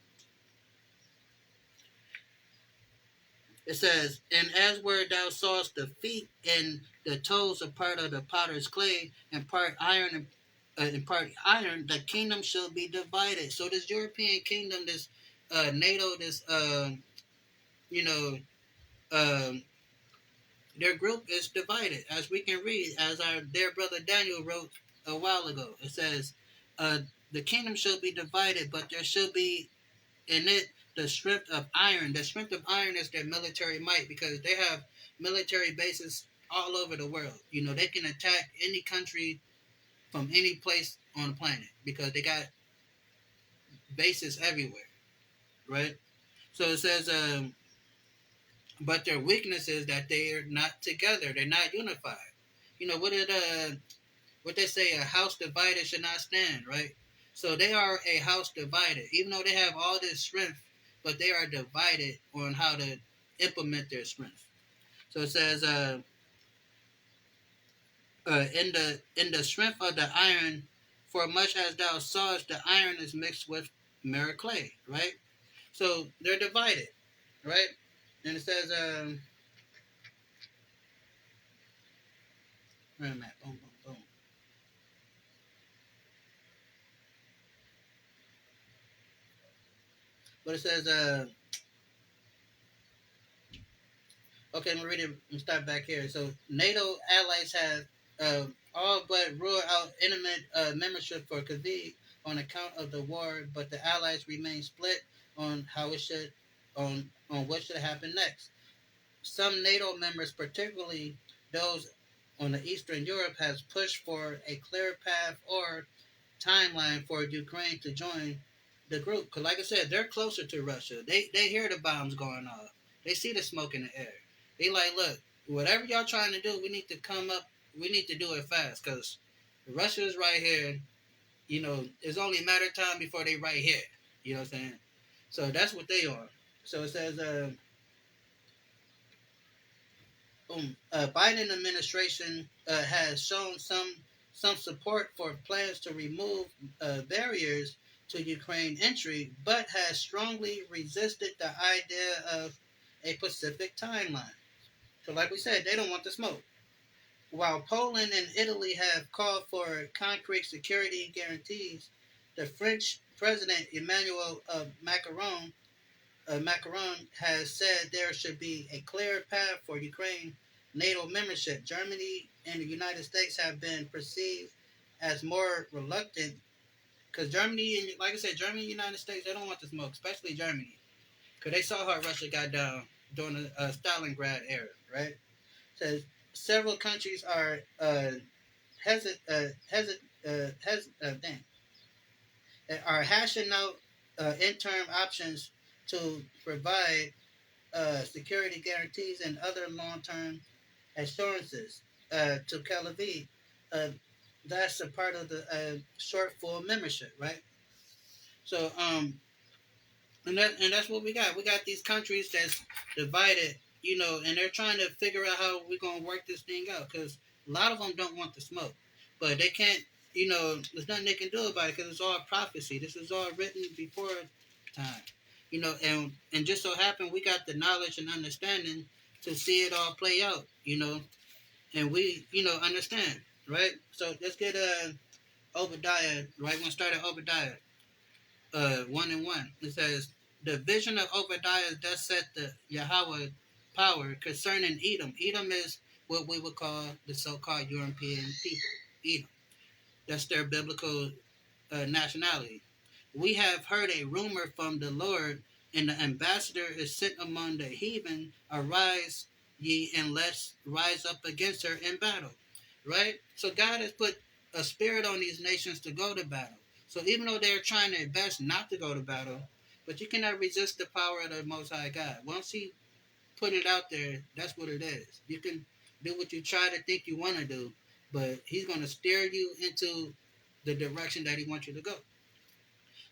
It says, and as where thou sawest the feet and the toes are part of the potter's clay, and part iron and part iron, the kingdom shall be divided. So this European kingdom, this NATO, this you know, um, their group is divided, as we can read, as our dear brother Daniel wrote a while ago. It says, the kingdom shall be divided, but there shall be in it the strength of iron. The strength of iron is their military might, because they have military bases all over the world. They can attack any country from any place on the planet because they got bases everywhere, right? So it says, but their weakness is that they are not together. They're not unified. What they say, a house divided should not stand, right? So they are a house divided, even though they have all this strength, but they are divided on how to implement their strength. So it says, in the strength of the iron, for much as thou sawest, the iron is mixed with mirror clay, right? So they're divided, right? And it says, where am I? Boom, boom, boom. But it says, okay, I'm read it and start back here. So NATO allies have all but ruled out intimate membership for Kavik on account of the war, but the allies remain split on how it should on what should happen next. Some NATO members, particularly those on the Eastern Europe, has pushed for a clear path or timeline for Ukraine to join the group. Because, like I said, they're closer to Russia. They hear the bombs going off. They see the smoke in the air. They like, look, whatever y'all trying to do, we need to come up. We need to do it fast because Russia is right here. It's only a matter of time before they right here. You know what I'm saying? So that's what they are. So it says, Biden administration has shown some support for plans to remove barriers to Ukraine entry, but has strongly resisted the idea of a Pacific timeline. So, like we said, they don't want the smoke. While Poland and Italy have called for concrete security guarantees, the French President Emmanuel Macron has said there should be a clear path for Ukraine NATO membership. Germany and the United States have been perceived as more reluctant because Germany, and like I said, Germany and the United States, they don't want the smoke, especially Germany, because they saw how Russia got down during the Stalingrad era, right? So several countries are are hashing out interim options to provide security guarantees and other long-term assurances to Tel Aviv. Uh, that's a part of the short full membership, right? So, and that's what we got. We got these countries that's divided, and they're trying to figure out how we're gonna work this thing out because a lot of them don't want the smoke, but they can't. There's nothing they can do about it because it's all prophecy. This is all written before time. And just so happened we got the knowledge and understanding to see it all play out. And we understand, right? So let's get Obadiah. Right, we're gonna start at Obadiah 1:1. It says, "The vision of Obadiah thus said the Yahweh power concerning Edom. Edom is what we would call the so-called European people. Edom. That's their biblical nationality. We have heard a rumor from the Lord, and the ambassador is sent among the heathen. Arise, ye, and let's rise up against her in battle." Right? So God has put a spirit on these nations to go to battle. So even though they're trying their best not to go to battle, but you cannot resist the power of the Most High God. Once He put it out there, that's what it is. You can do what you try to think you want to do, but He's going to steer you into the direction that He wants you to go.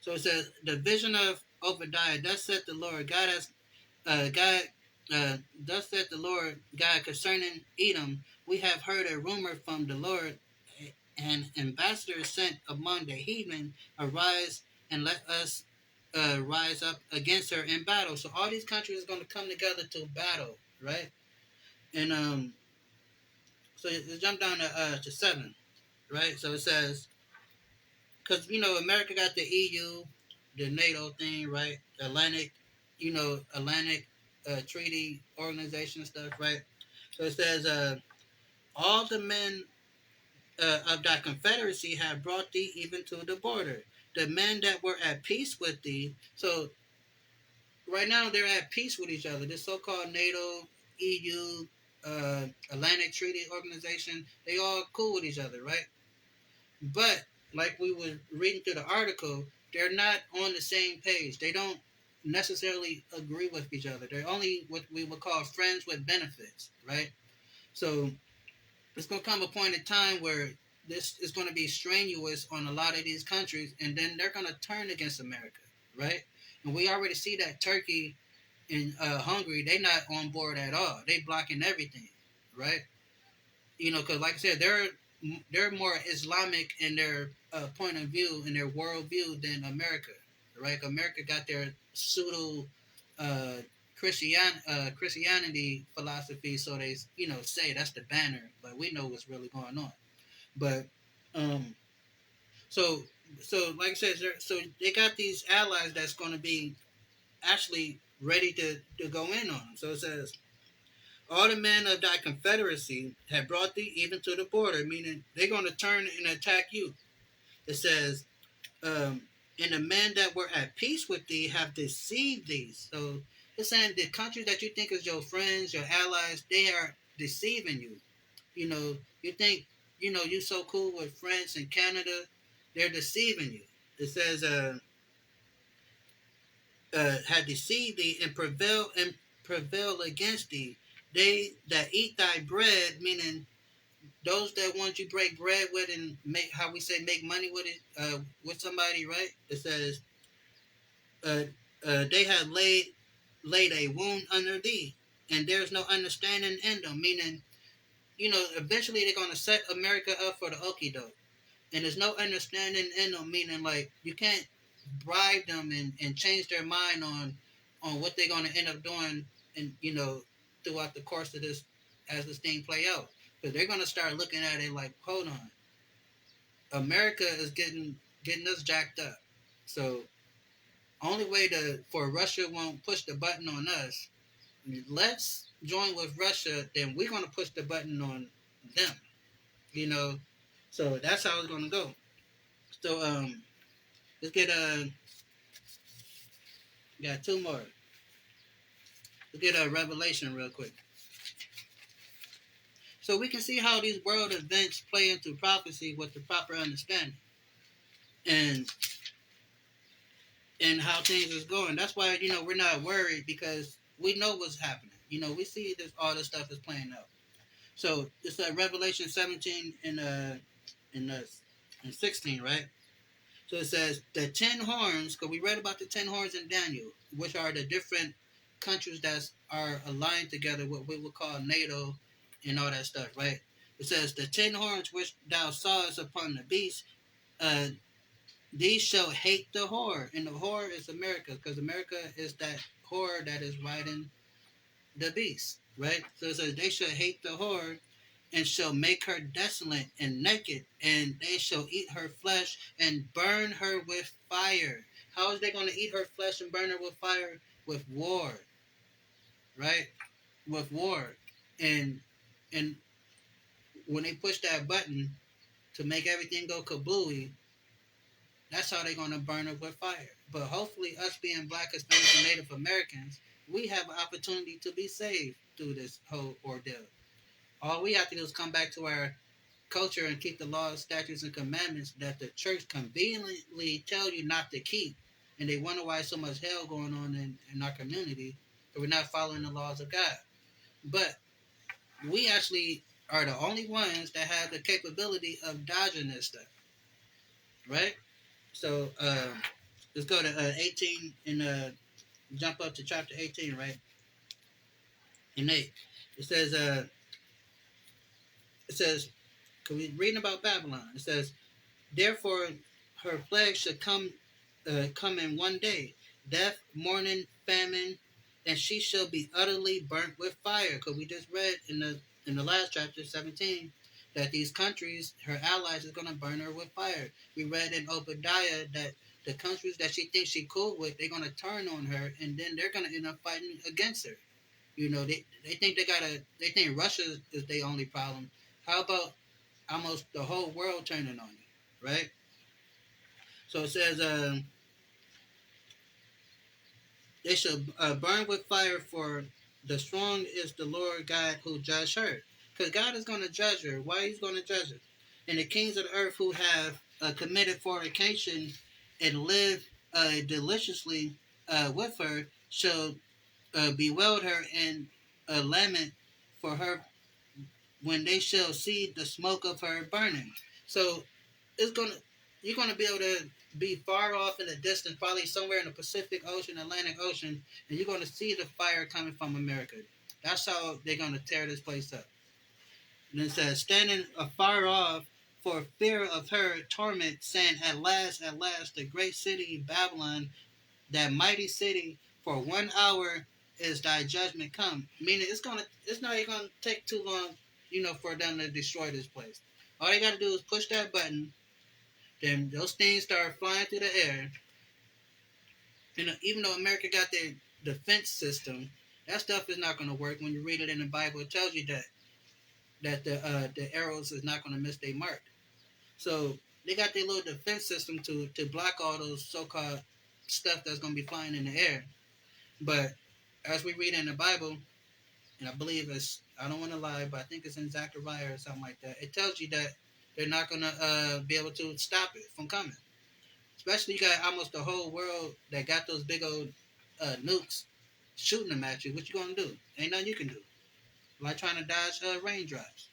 So it says, "The vision of Obadiah, thus said the Lord God thus said the Lord God concerning Edom, we have heard a rumor from the Lord, an ambassador sent among the heathen, arise and let us rise up against her in battle. So all these countries are going to come together to battle, right? And so let's jump down to 7, right? So it says, because America got the EU, the NATO thing, right? Atlantic, Atlantic Treaty Organization stuff, right? So it says, all the men of thy confederacy have brought thee even to the border. The men that were at peace with thee. So right now they're at peace with each other. This so-called NATO, EU, Atlantic Treaty Organization, they all cool with each other, right? But like we were reading through the article, they're not on the same page. They don't necessarily agree with each other. They're only what we would call friends with benefits, right? So it's going to come a point in time where this is going to be strenuous on a lot of these countries, and then they're going to turn against America, right? And we already see that Turkey and Hungary, they're not on board at all. They blocking everything, right? Because like I said, they're more Islamic in their point of view, in their worldview than America, right? America got their pseudo uh, Christianity philosophy, so they say that's the banner, but we know what's really going on. But um, so like I said, so they got these allies that's going to be actually ready to go in on them. So it says, all the men of thy confederacy have brought thee even to the border, meaning they're going to turn and attack you. It says, and the men that were at peace with thee have deceived thee. So it's saying the countries that you think is your friends, your allies, they are deceiving you. You think, you so cool with France and Canada, they're deceiving you. It says, had deceived thee and prevail against thee. They that eat thy bread, meaning those that want you break bread with and make, how we say, make money with it, with somebody, right? It says, uh, they have laid a wound under thee, and there's no understanding in them. Meaning, eventually they're gonna set America up for the okie doke, and there's no understanding in them. Meaning, like, you can't bribe them and change their mind on what they're gonna end up doing, and throughout the course of this, as this thing play out, because they're gonna start looking at it like, hold on, America is getting us jacked up. So only way for Russia won't push the button on us, let's join with Russia, then we're gonna push the button on them. You know, so that's how it's gonna go. So let's get got two more. Let's get a Revelation real quick. So we can see how these world events play into prophecy with the proper understanding, and how things is going. That's why we're not worried, because we know what's happening. We see this, all this stuff is playing out. So it's Revelation 17 and 16, right? So it says the 10 horns, because we read about the 10 horns in Daniel, which are the different countries that are aligned together, what we would call NATO and all that stuff, right? It says the 10 horns which thou sawest upon the beast, these shall hate the whore. And the whore is America, because America is that whore that is riding the beast, right? So it says they shall hate the whore, and shall make her desolate and naked, and they shall eat her flesh and burn her with fire. How is they going to eat her flesh and burn her with fire? With war, right? With war. And when they push that button to make everything go kablooey, that's how they're going to burn her with fire. But hopefully, us being Black, Hispanic, and Native Americans, we have an opportunity to be saved through this whole ordeal. All we have to do is come back to our culture and keep the laws, statutes, and commandments that the church conveniently tell you not to keep. And they wonder why so much hell going on in our community, that we're not following the laws of God. But we actually are the only ones that have the capability of dodging this stuff, right? So let's go to 18 and jump up to chapter 18, right? In 8. It says, It says, because we're reading about Babylon. It says, therefore, her plague should come in one day, death, mourning, famine, and she shall be utterly burnt with fire. Because we just read in the last chapter 17 that these countries, her allies, is going to burn her with fire. We read in Obadiah that the countries that she thinks she cool with, they're going to turn on her, and then they're going to end up fighting against her. You know, they think they think Russia is their only problem. How about almost the whole world turning on you, right? So it says, they shall burn with fire, for the strong is the Lord God who judge her. Because God is going to judge her. Why he's going to judge her? And the kings of the earth who have committed fornication and live deliciously with her shall bewail her and lament for her when they shall see the smoke of her burning. So it's gonna you're gonna be able to be far off in the distance, probably somewhere in the Pacific Ocean, Atlantic Ocean, and you're gonna see the fire coming from America. That's how they're gonna tear this place up. And it says, standing afar off for fear of her torment, saying, at last, the great city Babylon, that mighty city, for 1 hour is thy judgment come. Meaning it's not even gonna take too long, for them to destroy this place. All they gotta do is push that button, then those things start flying through the air. And even though America got their defense system, that stuff is not going to work. When you read it in the Bible, it tells you that the arrows is not going to miss their mark. So they got their little defense system to block all those so-called stuff that's going to be flying in the air. But as we read in the Bible, and I believe I don't want to lie, but I think it's in Zechariah or something like that, it tells you that they're not going to be able to stop it from coming. Especially you got almost the whole world that got those big old nukes shooting them at you. What you gonna do? Ain't nothing you can do. Like trying to dodge raindrops.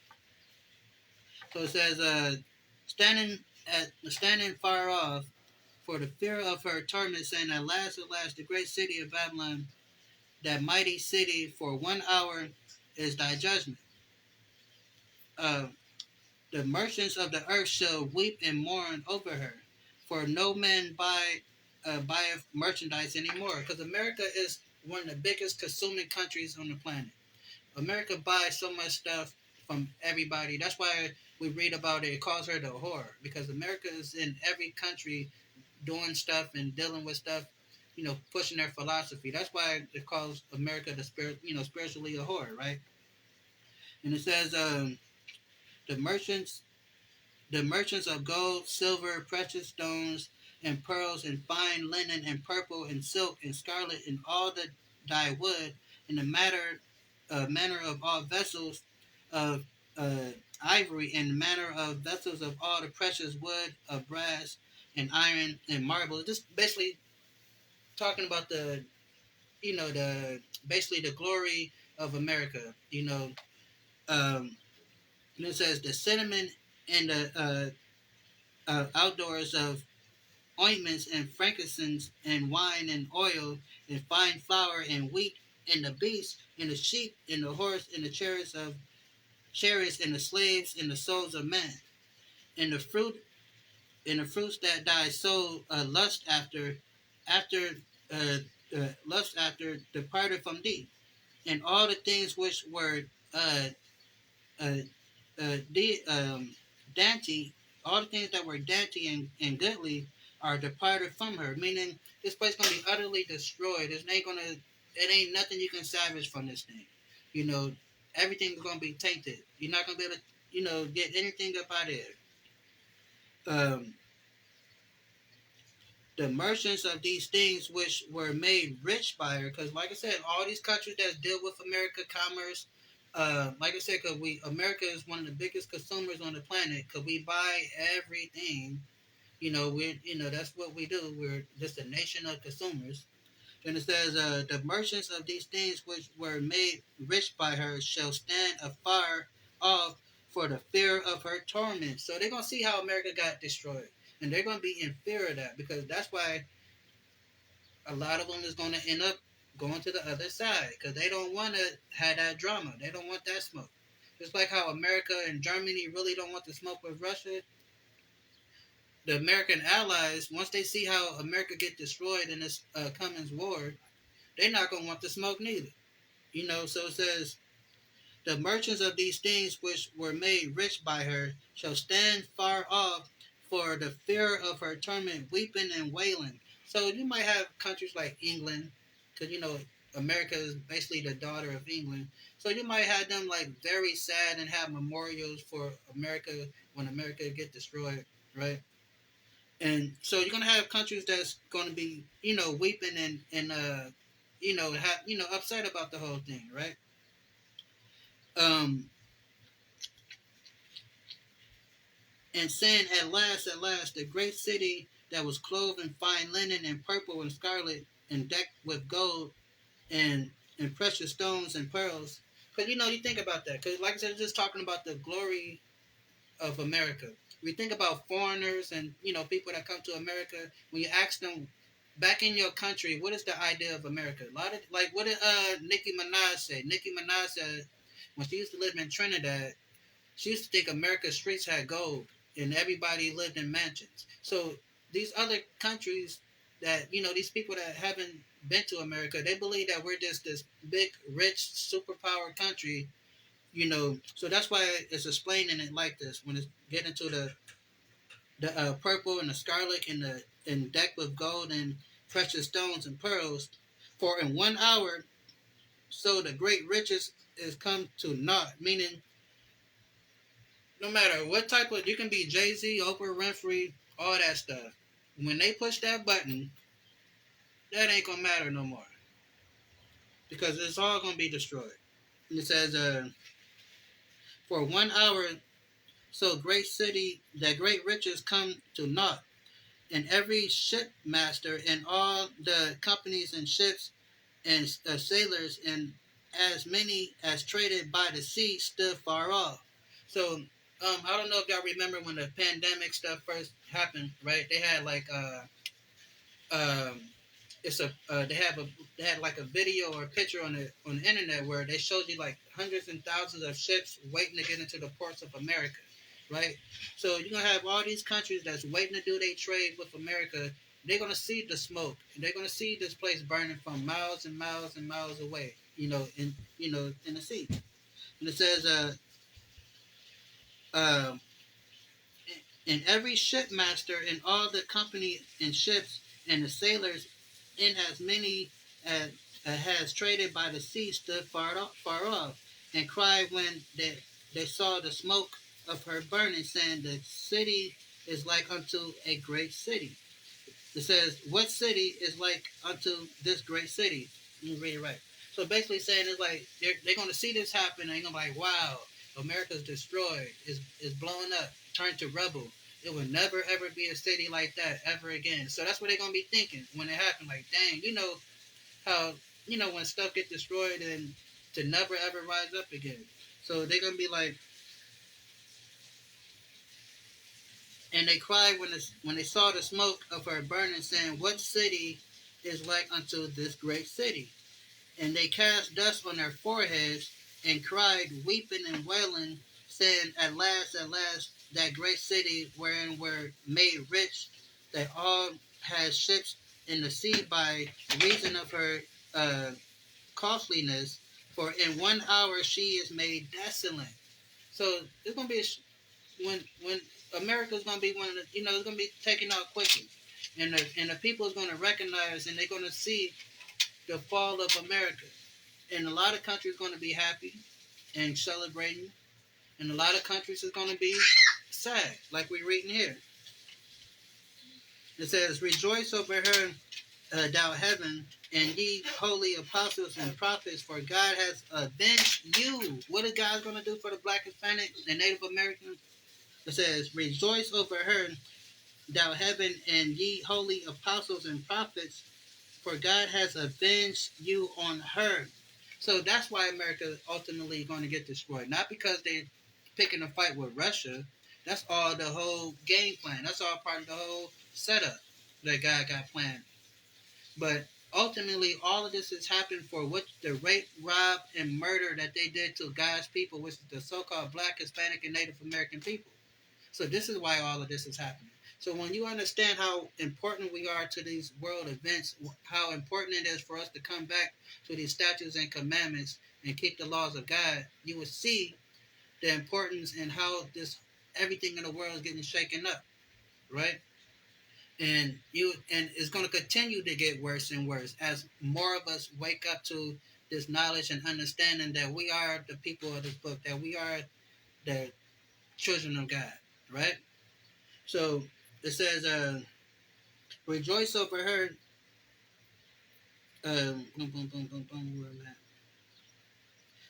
So it says, standing far off for the fear of her torment, saying, at last, the great city of Babylon, that mighty city, for 1 hour is thy judgment. Uh, the merchants of the earth shall weep and mourn over her, for no man buyeth merchandise anymore. Because America is one of the biggest consuming countries on the planet. America buys so much stuff from everybody. That's why we read about it. It calls her the whore, because America is in every country doing stuff and dealing with stuff, pushing their philosophy. That's why it calls America the spiritually a whore, right? And it says, the merchants the merchants of gold, silver, precious stones, and pearls, and fine linen, and purple, and silk, and scarlet, and all the dye wood, in the manner of all vessels of ivory, and manner of vessels of all the precious wood of brass, and iron, and marble. Just basically talking about the basically the glory of America. And it says the cinnamon and the outdoors of ointments and frankincense and wine and oil and fine flour and wheat and the beasts and the sheep and the horse and the chariots and the slaves and the souls of men and the fruits that thy soul after uh, lust after departed from thee, and all the things which were uh, uh, dainty, all the things that were dainty and goodly are departed from her. Meaning, this place gonna be utterly destroyed. It ain't nothing you can salvage from this thing. You know, everything's gonna be tainted. You're not gonna be able to, get anything up out of it. Um, the merchants of these things which were made rich by her, because like I said, all these countries that deal with America commerce, like I said, because America is one of the biggest consumers on the planet, because we buy everything. That's what we do. We're just a nation of consumers. Then it says, the merchants of these things which were made rich by her shall stand afar off for the fear of her torment. So they're gonna see how America got destroyed, and they're gonna be in fear of that, because that's why a lot of them is gonna end up going to the other side, because they don't want to have that drama. They don't want that smoke. It's like how America and Germany really don't want to smoke with Russia. The American allies, once they see how America get destroyed in this Cummins war, they're not gonna want to smoke neither. So it says the merchants of these things which were made rich by her shall stand far off for the fear of her torment, weeping and wailing. So you might have countries like England, because America is basically the daughter of England. So you might have them like very sad and have memorials for America when America get destroyed, right? And so you're gonna have countries that's gonna be, weeping and have upset about the whole thing, right? Um, and saying, at last, the great city that was clothed in fine linen and purple and scarlet and decked with gold and precious stones and pearls. Because you think about that. Because like I said, just talking about the glory of America. We think about foreigners and people that come to America. When you ask them back in your country, what is the idea of America? A lot of like what did Nicki Minaj say? Nicki Minaj said when she used to live in Trinidad, she used to think America's streets had gold and everybody lived in mansions. So these other countries that, these people that haven't been to America, they believe that we're just this big, rich, superpower country, So that's why it's explaining it like this when it's getting to the purple and the scarlet and decked with gold and precious stones and pearls. For in 1 hour, so the great riches is come to naught, meaning no matter what type of, you can be Jay-Z, Oprah Winfrey, all that stuff. When they push that button, that ain't gonna matter no more because it's all gonna be destroyed. And it says, for 1 hour, so great city, that great riches come to naught, and every shipmaster and all the companies and ships and sailors and as many as traded by the sea stood far off. So I don't know if y'all remember when the pandemic stuff first happened, right? They had like um, it's a they had like a video or a picture on the internet where they showed you like hundreds and thousands of ships waiting to get into the ports of America, right? So you're gonna have all these countries that's waiting to do their trade with America. They're gonna see the smoke. They're gonna see this place burning from miles and miles and miles away. In the sea. And it says, uh, and every shipmaster and all the company and ships and the sailors in as many as has traded by the sea stood far off, and cried when they saw the smoke of her burning, saying, the city is like unto a great city. It says, what city is like unto this great city? Let me read it right. So basically saying it's like they're going to see this happen and they're going to be like, wow, America's destroyed, is blowing up, turned to rubble. It will never ever be a city like that ever again. So that's what they're going to be thinking when it happens. Like, dang, how, when stuff gets destroyed and to never ever rise up again. So they're going to be like, and they cried when they saw the smoke of her burning, saying, what city is like unto this great city? And they cast dust on their foreheads and cried, weeping and wailing, saying, at last, that great city wherein were made rich, that all had ships in the sea by reason of her costliness, for in 1 hour she is made desolate. So it's gonna be when America's gonna be one of the, it's gonna be taken out quickly, and the people is gonna recognize and they're gonna see the fall of America. And a lot of countries going to be happy and celebrating, and a lot of countries is going to be sad, like we're reading here. It says, "Rejoice over her, thou heaven, and ye holy apostles and prophets, for God has avenged you." What is God going to do for the Black, Hispanic, and Native Americans? It says, "Rejoice over her, thou heaven, and ye holy apostles and prophets, for God has avenged you on her." So that's why America is ultimately going to get destroyed. Not because they're picking a fight with Russia. That's all the whole game plan. That's all part of the whole setup that God got planned. But ultimately, all of this has happened for what the rape, rob, and murder that they did to God's people, which is the so-called Black, Hispanic, and Native American people. So this is why all of this is happening. So when you understand how important we are to these world events, how important it is for us to come back to these statutes and commandments and keep the laws of God, you will see the importance and how this everything in the world is getting shaken up, right? And it's going to continue to get worse and worse as more of us wake up to this knowledge and understanding that we are the people of this book, that we are the children of God, right? So it says, rejoice over her. Boom, boom, boom, boom, boom, where am I at?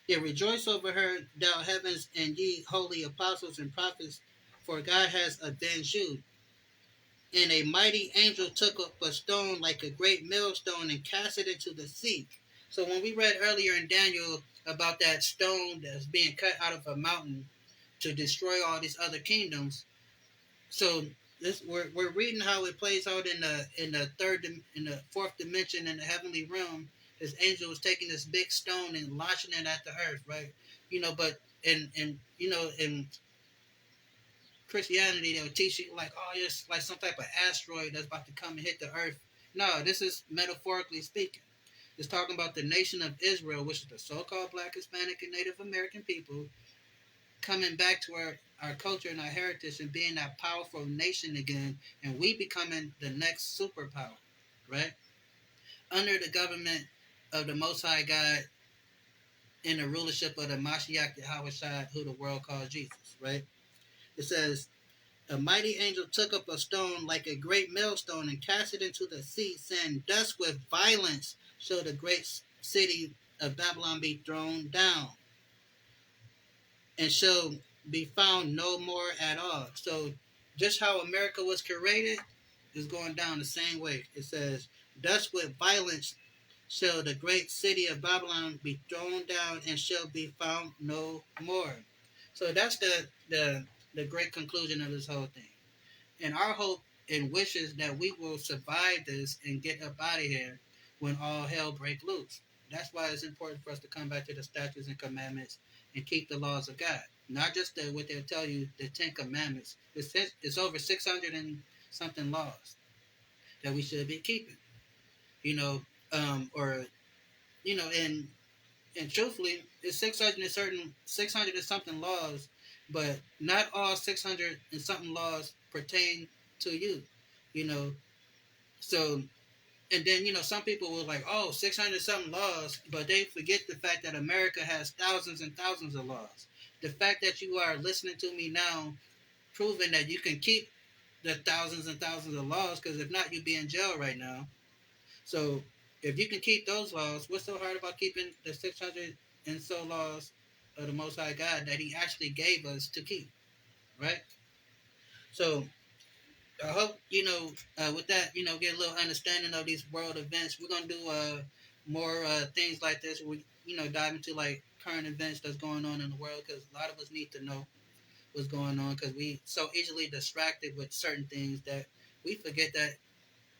Yeah, rejoice over her, thou heavens, and ye holy apostles and prophets, for God has avenged you. And a mighty angel took up a stone like a great millstone and cast it into the sea. So when we read earlier in Daniel about that stone that's being cut out of a mountain to destroy all these other kingdoms, so this we're reading how it plays out in the fourth dimension in the heavenly realm. This angel was taking this big stone and launching it at the earth, right? But in Christianity, they'll teach you like, oh, it's like some type of asteroid that's about to come and hit the earth. No, this is metaphorically speaking. It's talking about the nation of Israel, which is the so-called Black, Hispanic, and Native American people, coming back to our culture and our heritage and being that powerful nation again, and we becoming the next superpower, right? Under the government of the Most High God in the rulership of the Mashiach Yahushua, who the world calls Jesus, right? It says, a mighty angel took up a stone like a great millstone and cast it into the sea, saying, thus with violence shall the great city of Babylon be thrown down, and shall be found no more at all. So just how America was created is going down the same way. It says, thus with violence shall the great city of Babylon be thrown down and shall be found no more. So that's the great conclusion of this whole thing. And our hope and wish is that we will survive this and get up out of here when all hell break loose. That's why it's important for us to come back to the statutes and commandments and keep the laws of God. Not just what they'll tell you, the Ten Commandments. It's over 600 and something laws that we should be keeping. You know, or and truthfully, it's 600 and something laws, but not all 600 and something laws pertain to you. You know, so and then some people will like, oh, 600 something laws, but they forget the fact that America has thousands and thousands of laws. The fact that you are listening to me now, proving that you can keep the thousands and thousands of laws, because if not, you'd be in jail right now. So if you can keep those laws, what's so hard about keeping the 600 and so laws of the Most High God that He actually gave us to keep, right? So I hope with that get a little understanding of these world events. We're gonna do more things like this. We dive into like current events that's going on in the world, because a lot of us need to know what's going on, because we so easily distracted with certain things that we forget that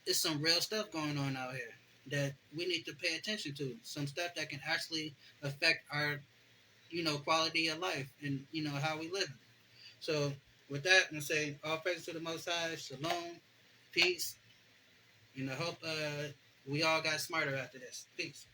it's some real stuff going on out here that we need to pay attention to. Some stuff that can actually affect our quality of life and how we live. So with that, I'm gonna say all praise to the Most High, Shalom, peace. Hope we all got smarter after this. Peace.